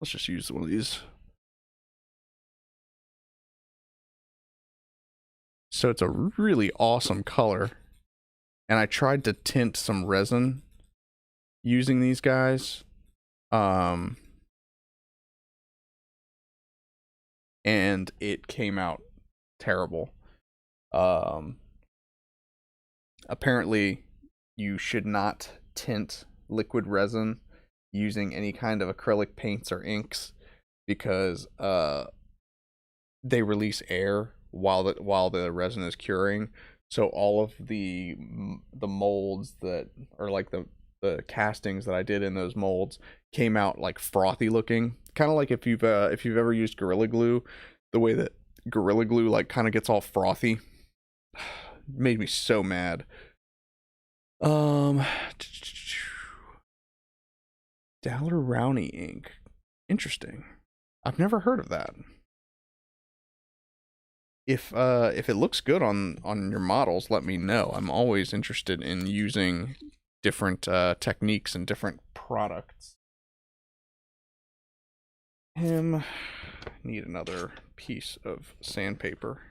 Let's just use one of these. So it's a really awesome color. And I tried to tint some resin using these guys. And it came out terrible. Apparently you should not tint liquid resin using any kind of acrylic paints or inks because they release air while the resin is curing. So all of the molds that are like the castings that I did in those molds came out like frothy looking, kind of like if you've ever used Gorilla Glue, the way that Gorilla Glue like kind of gets all frothy. Made me so mad. Daler Rowney ink. Interesting. I've never heard of that. If it looks good on your models, let me know. I'm always interested in using different techniques and different products. Need another piece of sandpaper.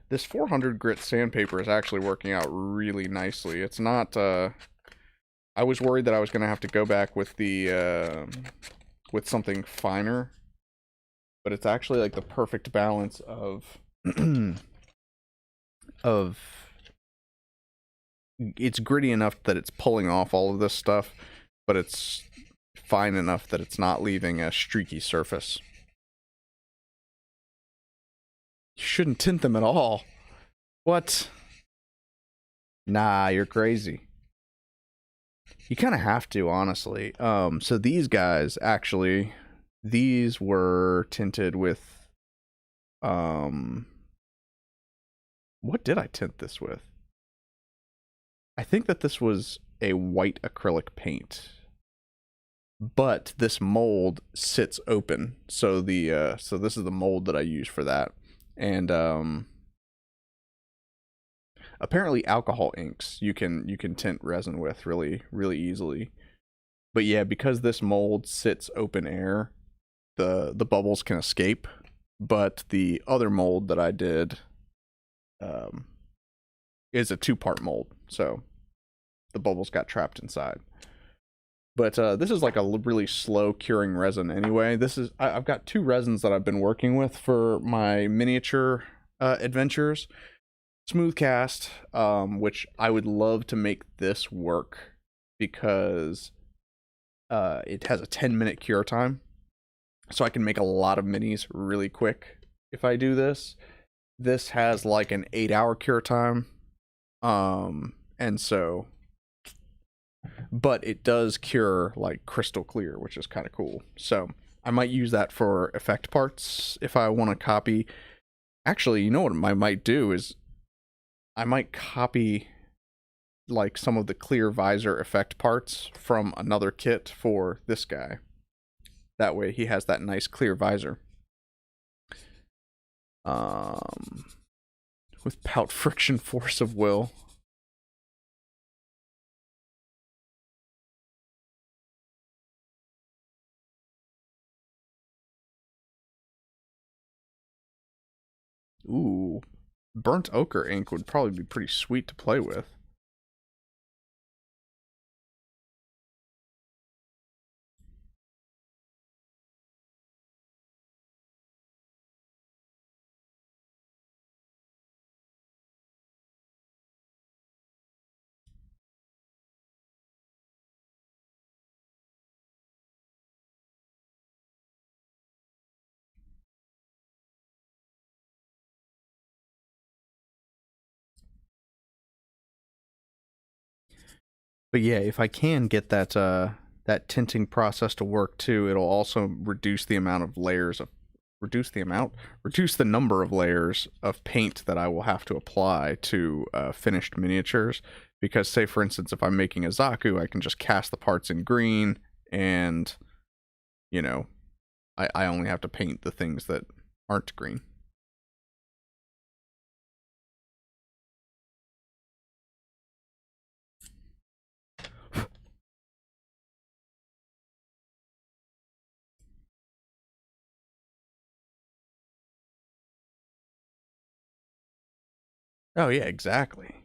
This 400 grit sandpaper is actually working out really nicely. It's not, I was worried that I was going to have to go back with the, with something finer, but it's actually like the perfect balance of, it's gritty enough that it's pulling off all of this stuff, but it's fine enough that it's not leaving a streaky surface. You shouldn't tint them at all. What? Nah, you're crazy. You kind of have to, honestly. So these guys, actually, these were tinted with, what did I tint this with? I think that this was a white acrylic paint. But this mold sits open. So so this is the mold that I use for that. And apparently alcohol inks you can tint resin with really easily. But yeah, because this mold sits open air, the bubbles can escape. But the other mold that I did is a 2-part mold, so the bubbles got trapped inside. But this is like a really slow curing resin anyway. I've got 2 resins that I've been working with for my miniature adventures. Smooth Cast, which I would love to make this work because it has a 10-minute cure time. So I can make a lot of minis really quick if I do this. This has like an 8-hour cure time. And so, but it does cure like crystal clear, which is kind of cool. So I might use that for effect parts if I want to copy. Actually, you know what I might do is I might copy like some of the clear visor effect parts from another kit for this guy. That way he has that nice clear visor. Without friction, force of will. Ooh, burnt ochre ink would probably be pretty sweet to play with. But yeah, if I can get that tinting process to work too, it'll also reduce the amount of layers of reduce the number of layers of paint that I will have to apply to finished miniatures. Because say for instance, if I'm making a Zaku, I can just cast the parts in green, and you know, I only have to paint the things that aren't green. Oh yeah, exactly.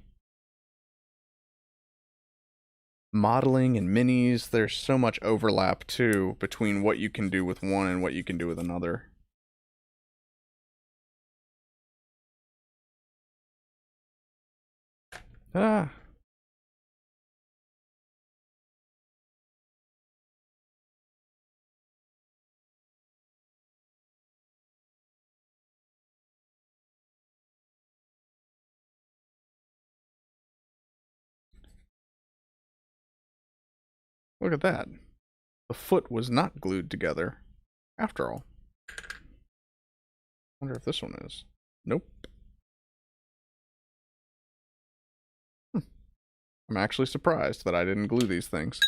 Modeling and minis, there's so much overlap too between what you can do with one and what you can do with another. Ah, look at that. The foot was not glued together after all. Wonder if this one is. Nope. I'm actually surprised that I didn't glue these things.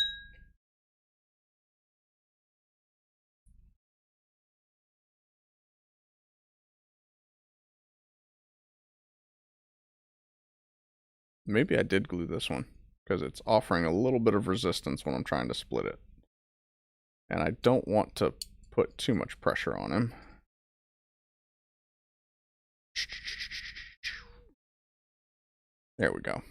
Maybe I did glue this one, because it's offering a little bit of resistance when I'm trying to split it. And I don't want to put too much pressure on him. There we go.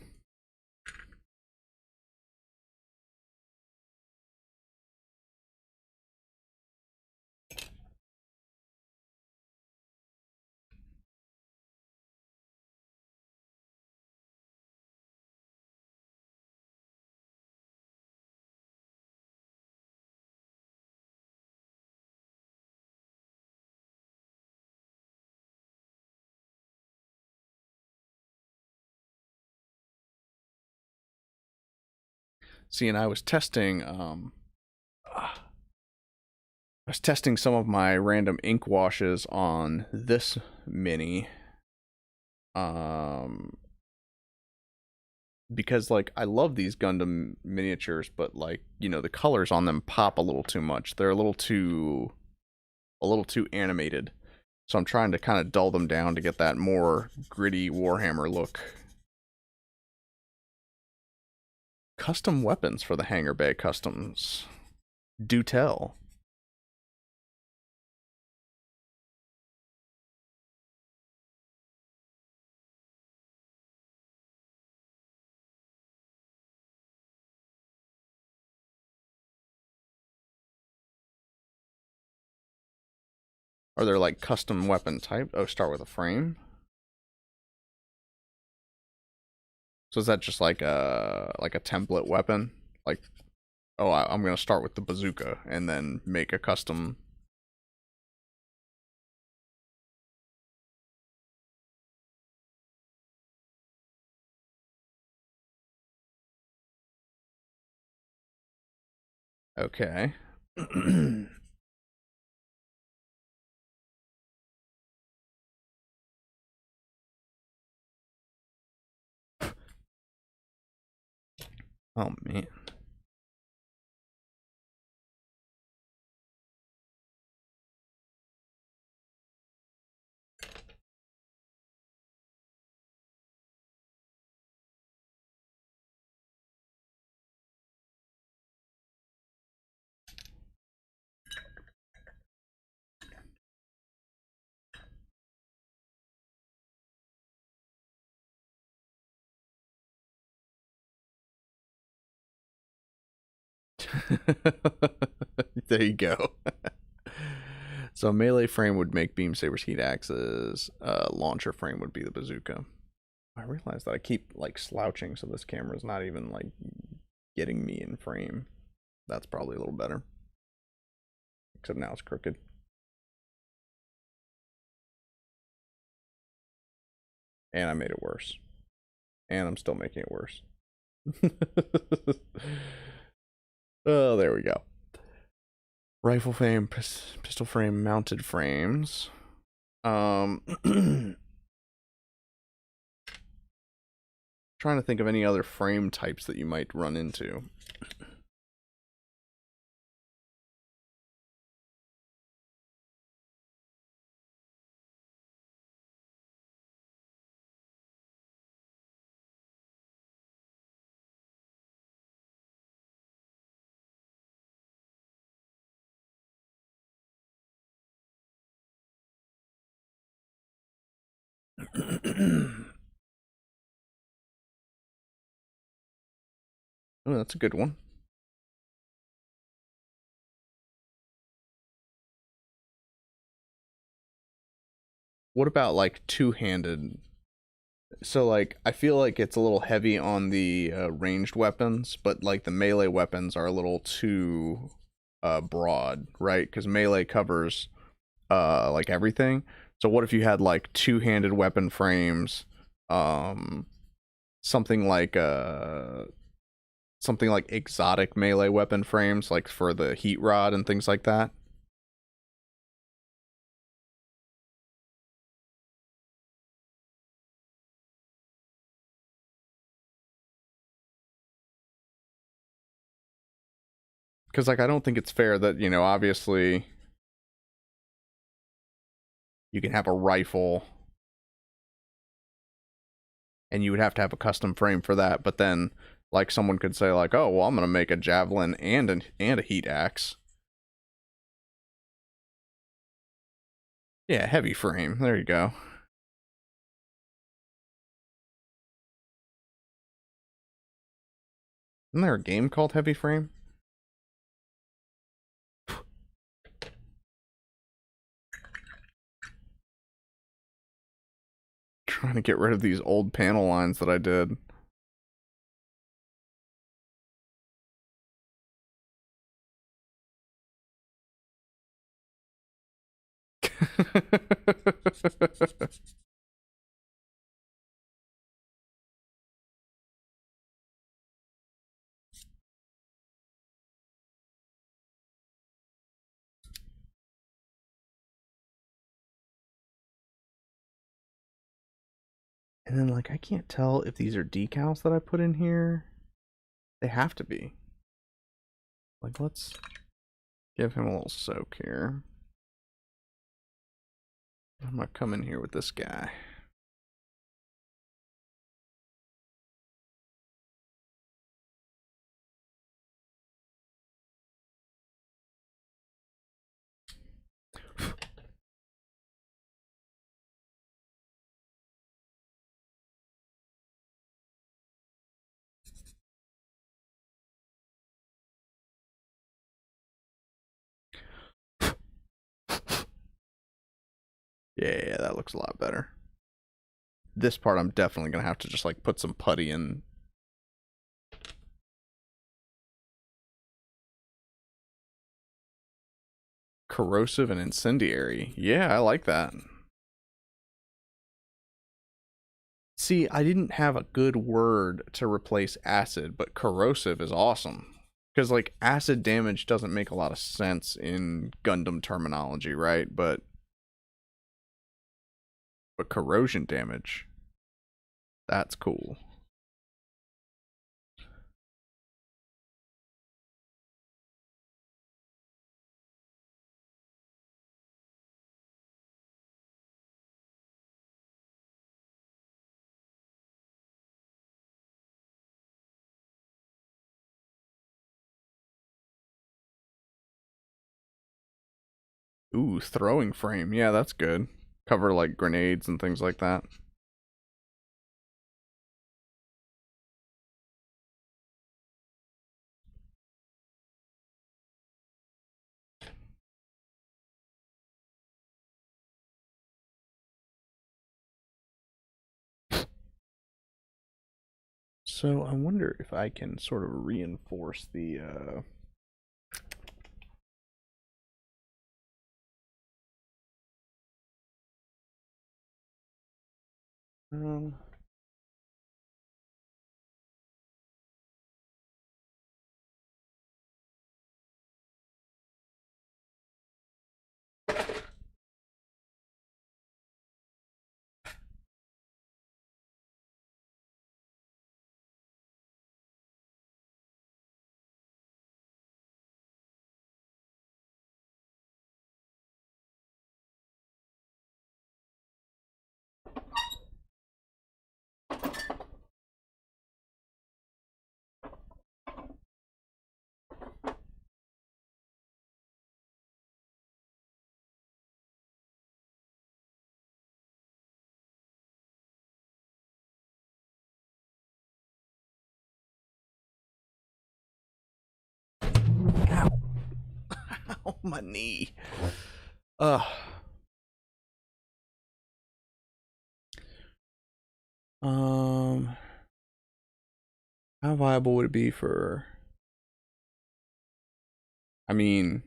See, and I was testing some of my random ink washes on this mini. Because like I love these Gundam miniatures, but like, the colors on them pop a little too much. They're a little too animated. So I'm trying to kind of dull them down to get that more gritty Warhammer look. Custom weapons for the Hangar Bay Customs. Do tell. Are there like custom weapon type? Oh, start with a frame. So is that just like a template weapon? Like, oh, I'm gonna start with the bazooka and then make a custom. Okay. Oh man. There you go. So melee frame would make beam sabers, heat axes. Launcher frame would be the bazooka. I realize that I keep like slouching, so this camera's not even like getting me in frame. That's probably a little better. Except now it's crooked. And I made it worse. And I'm still making it worse. Oh, there we go. Rifle frame, pistol frame, mounted frames. Trying to think of any other frame types that you might run into. Oh, that's a good one. What about like two-handed? So like I feel like it's a little heavy on the ranged weapons, but like the melee weapons are a little too broad, right? Because melee covers like everything. So what if you had like two-handed weapon frames, um, something like something like exotic melee weapon frames, like for the heat rod and things like that? Because like I don't think it's fair that obviously you can have a rifle and you would have to have a custom frame for that, but then like someone could say like, oh well, I'm gonna make a javelin and a heat axe. Yeah, heavy frame. There you go. Isn't there a game called Heavy Frame? Trying to get rid of these old panel lines that I did. And then like I can't tell if these are decals that I put in here. They have to be. Like let's give him a little soak here. I'm gonna come in here with this guy. Yeah, that looks a lot better. This part I'm definitely gonna have to just like put some putty in. Corrosive and incendiary. Yeah, I like that. See, I didn't have a good word to replace acid, but corrosive is awesome. Because, like, acid damage doesn't make a lot of sense in Gundam terminology, right? But corrosion damage, that's cool. Ooh, throwing frame. Yeah, that's good. Cover, like, grenades and things like that. So, I wonder if I can sort of reinforce the, um Oh, my knee. Ugh. How viable would it be for... I mean,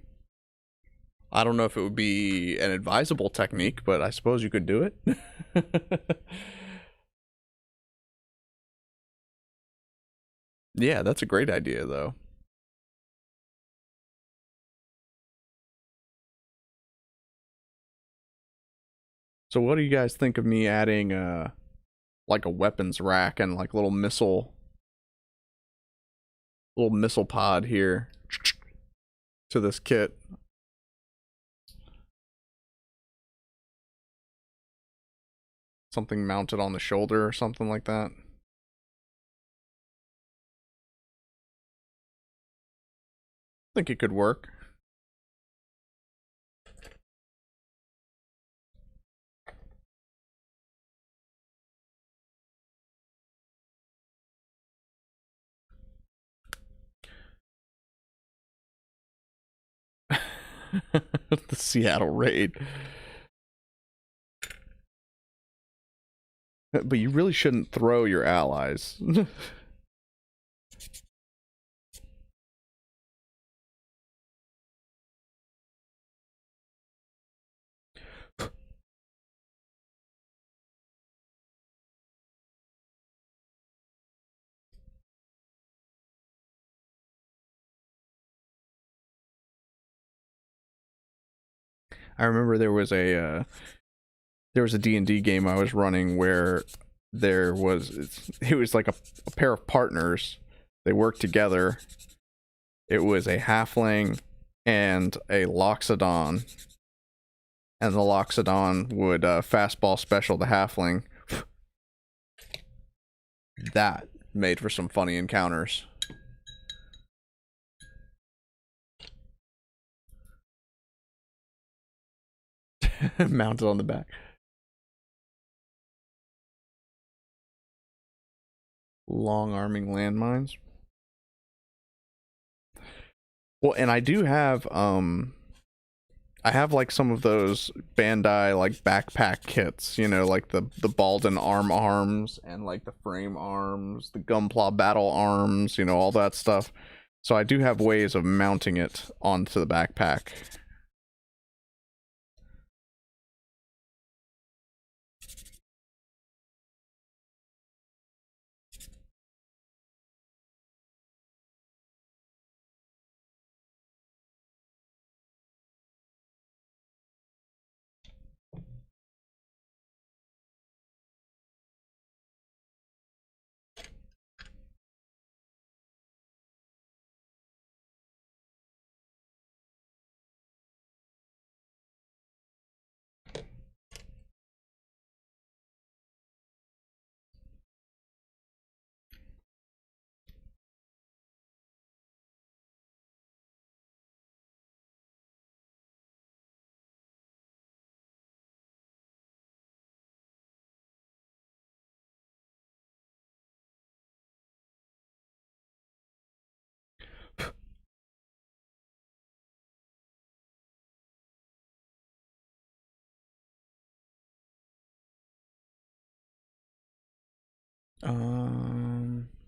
I don't know if it would be an advisable technique, but I suppose you could do it. Yeah, that's a great idea, though. So what do you guys think of me adding, like a weapons rack and like little missile pod here to this kit? Something mounted on the shoulder or something like that. I think it could work. The Seattle raid. But you really shouldn't throw your allies. I remember there was a D&D game I was running where it was like a pair of partners. They worked together. It was a halfling and a loxodon, and the loxodon would fastball special the halfling. That made for some funny encounters. Mounted on the back. Long arming landmines. Well, and I do have I have like some of those Bandai like backpack kits, you know, like the Baldin arms and like the frame arms, the Gunpla battle arms, you know, all that stuff. So I do have ways of mounting it onto the backpack.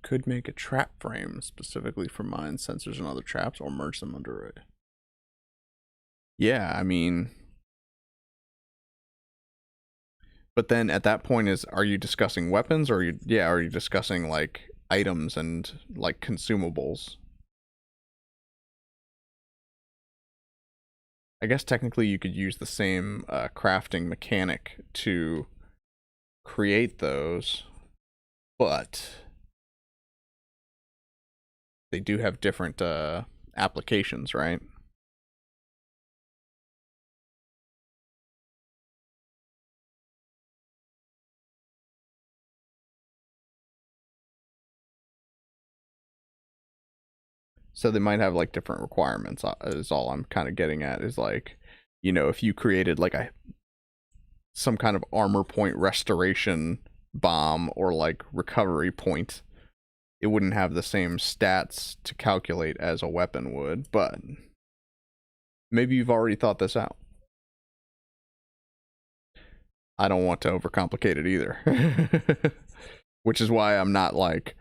Could make a trap frame specifically for mine, sensors, and other traps, or merge them under it. Yeah, I mean, but then at that point are you discussing weapons, or are you discussing like items and like consumables? I guess technically you could use the same crafting mechanic to create those, but they do have different applications, right? So they might have like different requirements, is all I'm kind of getting at, is like, you know, if you created like some kind of armor point restoration bomb or like recovery point, it wouldn't have the same stats to calculate as a weapon would, but Maybe you've already thought this out. I don't want to overcomplicate it either. Which is why I'm not like,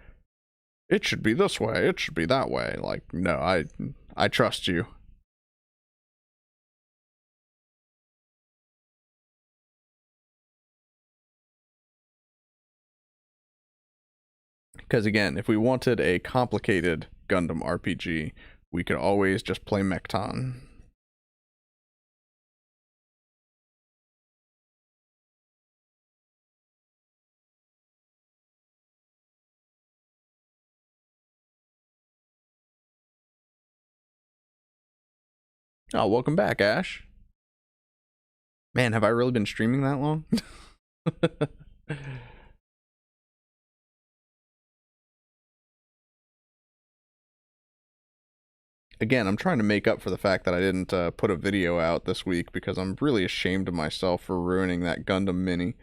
it should be this way, it should be that way. Like, no, I trust you. Because again, if we wanted a complicated Gundam RPG, we could always just play Mechton. Oh, welcome back, Ash. Man, have I really been streaming that long? Again, I'm trying to make up for the fact that I didn't put a video out this week because I'm really ashamed of myself for ruining that Gundam mini.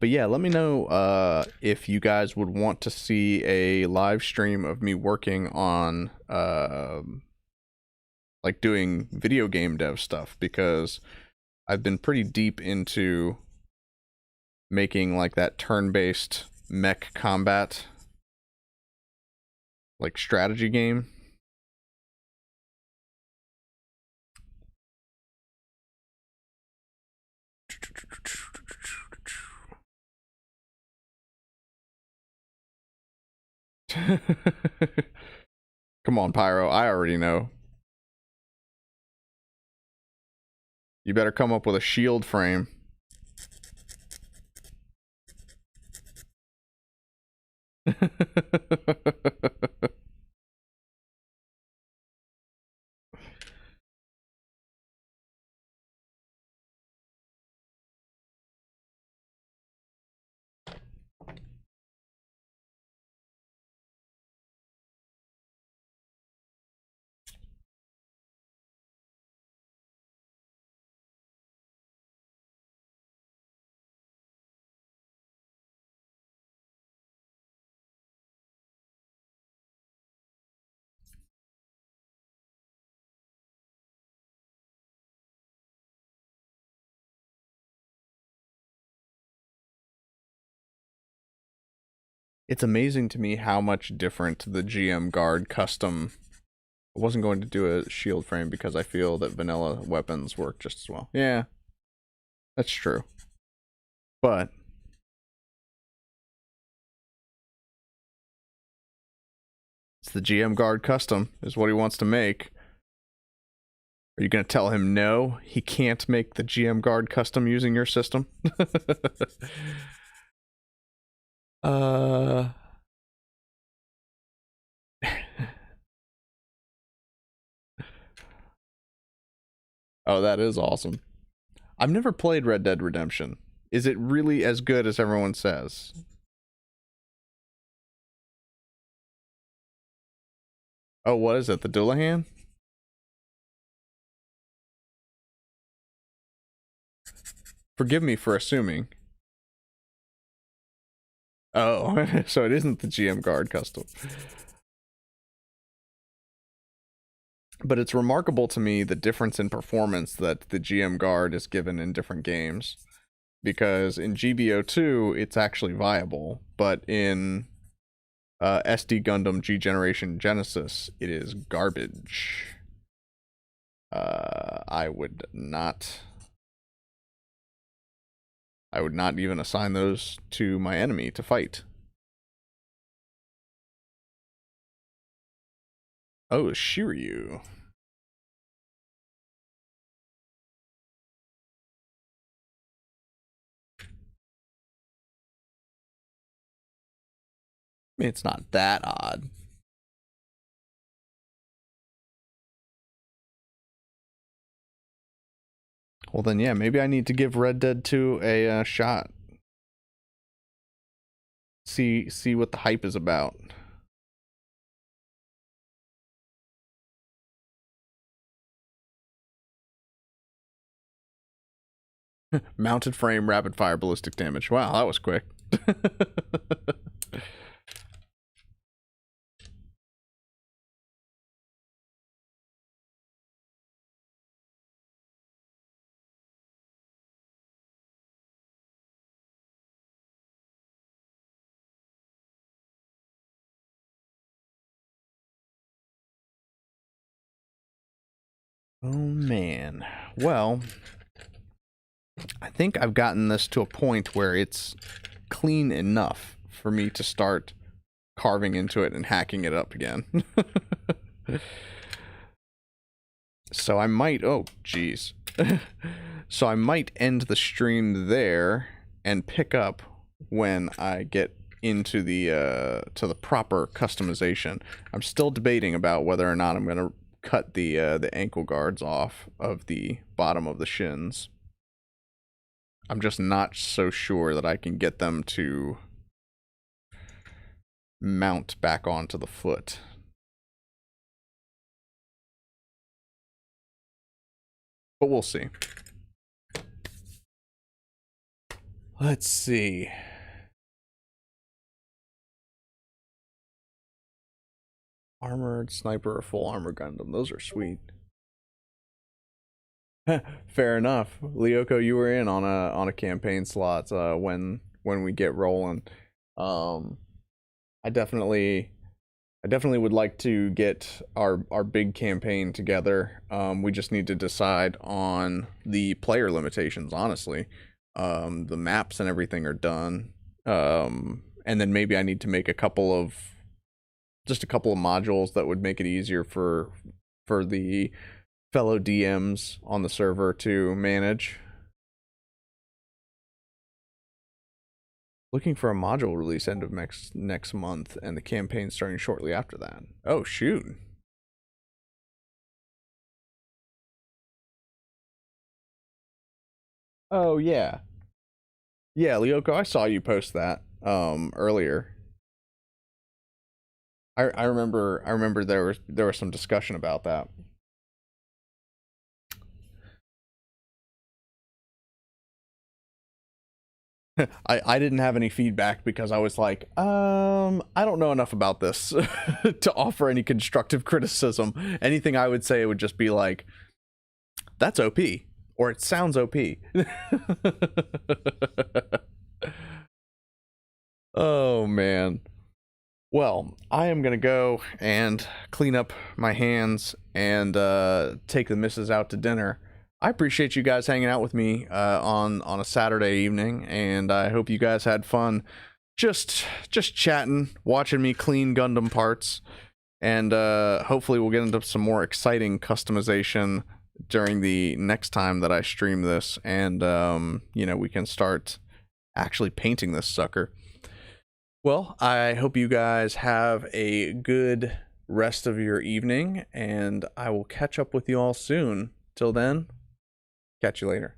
But yeah, let me know if you guys would want to see a live stream of me working on like doing video game dev stuff, because I've been pretty deep into making like that turn-based mech combat like strategy game. Come on, Pyro, I already know. You better come up with a shield frame. It's amazing to me how much different the GM Guard custom. I wasn't going to do a shield frame because I feel that vanilla weapons work just as well. Yeah, that's true. But it's the GM Guard custom is what he wants to make. Are you going to tell him no? He can't make the GM Guard custom using your system? uh... Oh, that is awesome. I've never played Red Dead Redemption. Is it really as good as everyone says? Oh, what is it? The Dullahan? Forgive me for assuming. Oh, so it isn't the GM Guard custom. But it's remarkable to me the difference in performance that the GM Guard is given in different games. Because in GBO2, it's actually viable, but in SD Gundam G Generation Genesis, it is garbage. I would not even assign those to my enemy to fight. Oh, Shiryu. It's not that odd. Well then, yeah, maybe I need to give Red Dead 2 a shot. See what the hype is about. Mounted frame, rapid fire, ballistic damage. Wow, that was quick. Oh man. Well, I think I've gotten this to a point where it's clean enough for me to start carving into it and hacking it up again. So I might, oh geez. So I might end the stream there and pick up when I get into the to the proper customization. I'm still debating about whether or not I'm going to cut the ankle guards off of the bottom of the shins. I'm just not so sure that I can get them to mount back onto the foot. But we'll see. Let's see. Armored sniper or full armor Gundam. Those are sweet. Fair enough. Lyoko, you were in on a campaign slot when we get rolling. I definitely would like to get our big campaign together. We just need to decide on the player limitations, honestly. The maps and everything are done. And then maybe I need to make a couple of modules that would make it easier for the fellow DMs on the server to manage. Looking for a module release end of next month, and the campaign starting shortly after that. Oh, shoot. Oh, yeah. Yeah, Lyoko, I saw you post that earlier. I remember there was some discussion about that. I didn't have any feedback because I was like, I don't know enough about this to offer any constructive criticism. Anything I would say would just be like, that's OP, or it sounds OP. Oh man. Well, I am gonna go and clean up my hands and take the missus out to dinner. I appreciate you guys hanging out with me on a Saturday evening, and I hope you guys had fun just chatting, watching me clean Gundam parts, and hopefully we'll get into some more exciting customization during the next time that I stream this, and you know, we can start actually painting this sucker. Well, I hope you guys have a good rest of your evening, and I will catch up with you all soon. Till then, catch you later.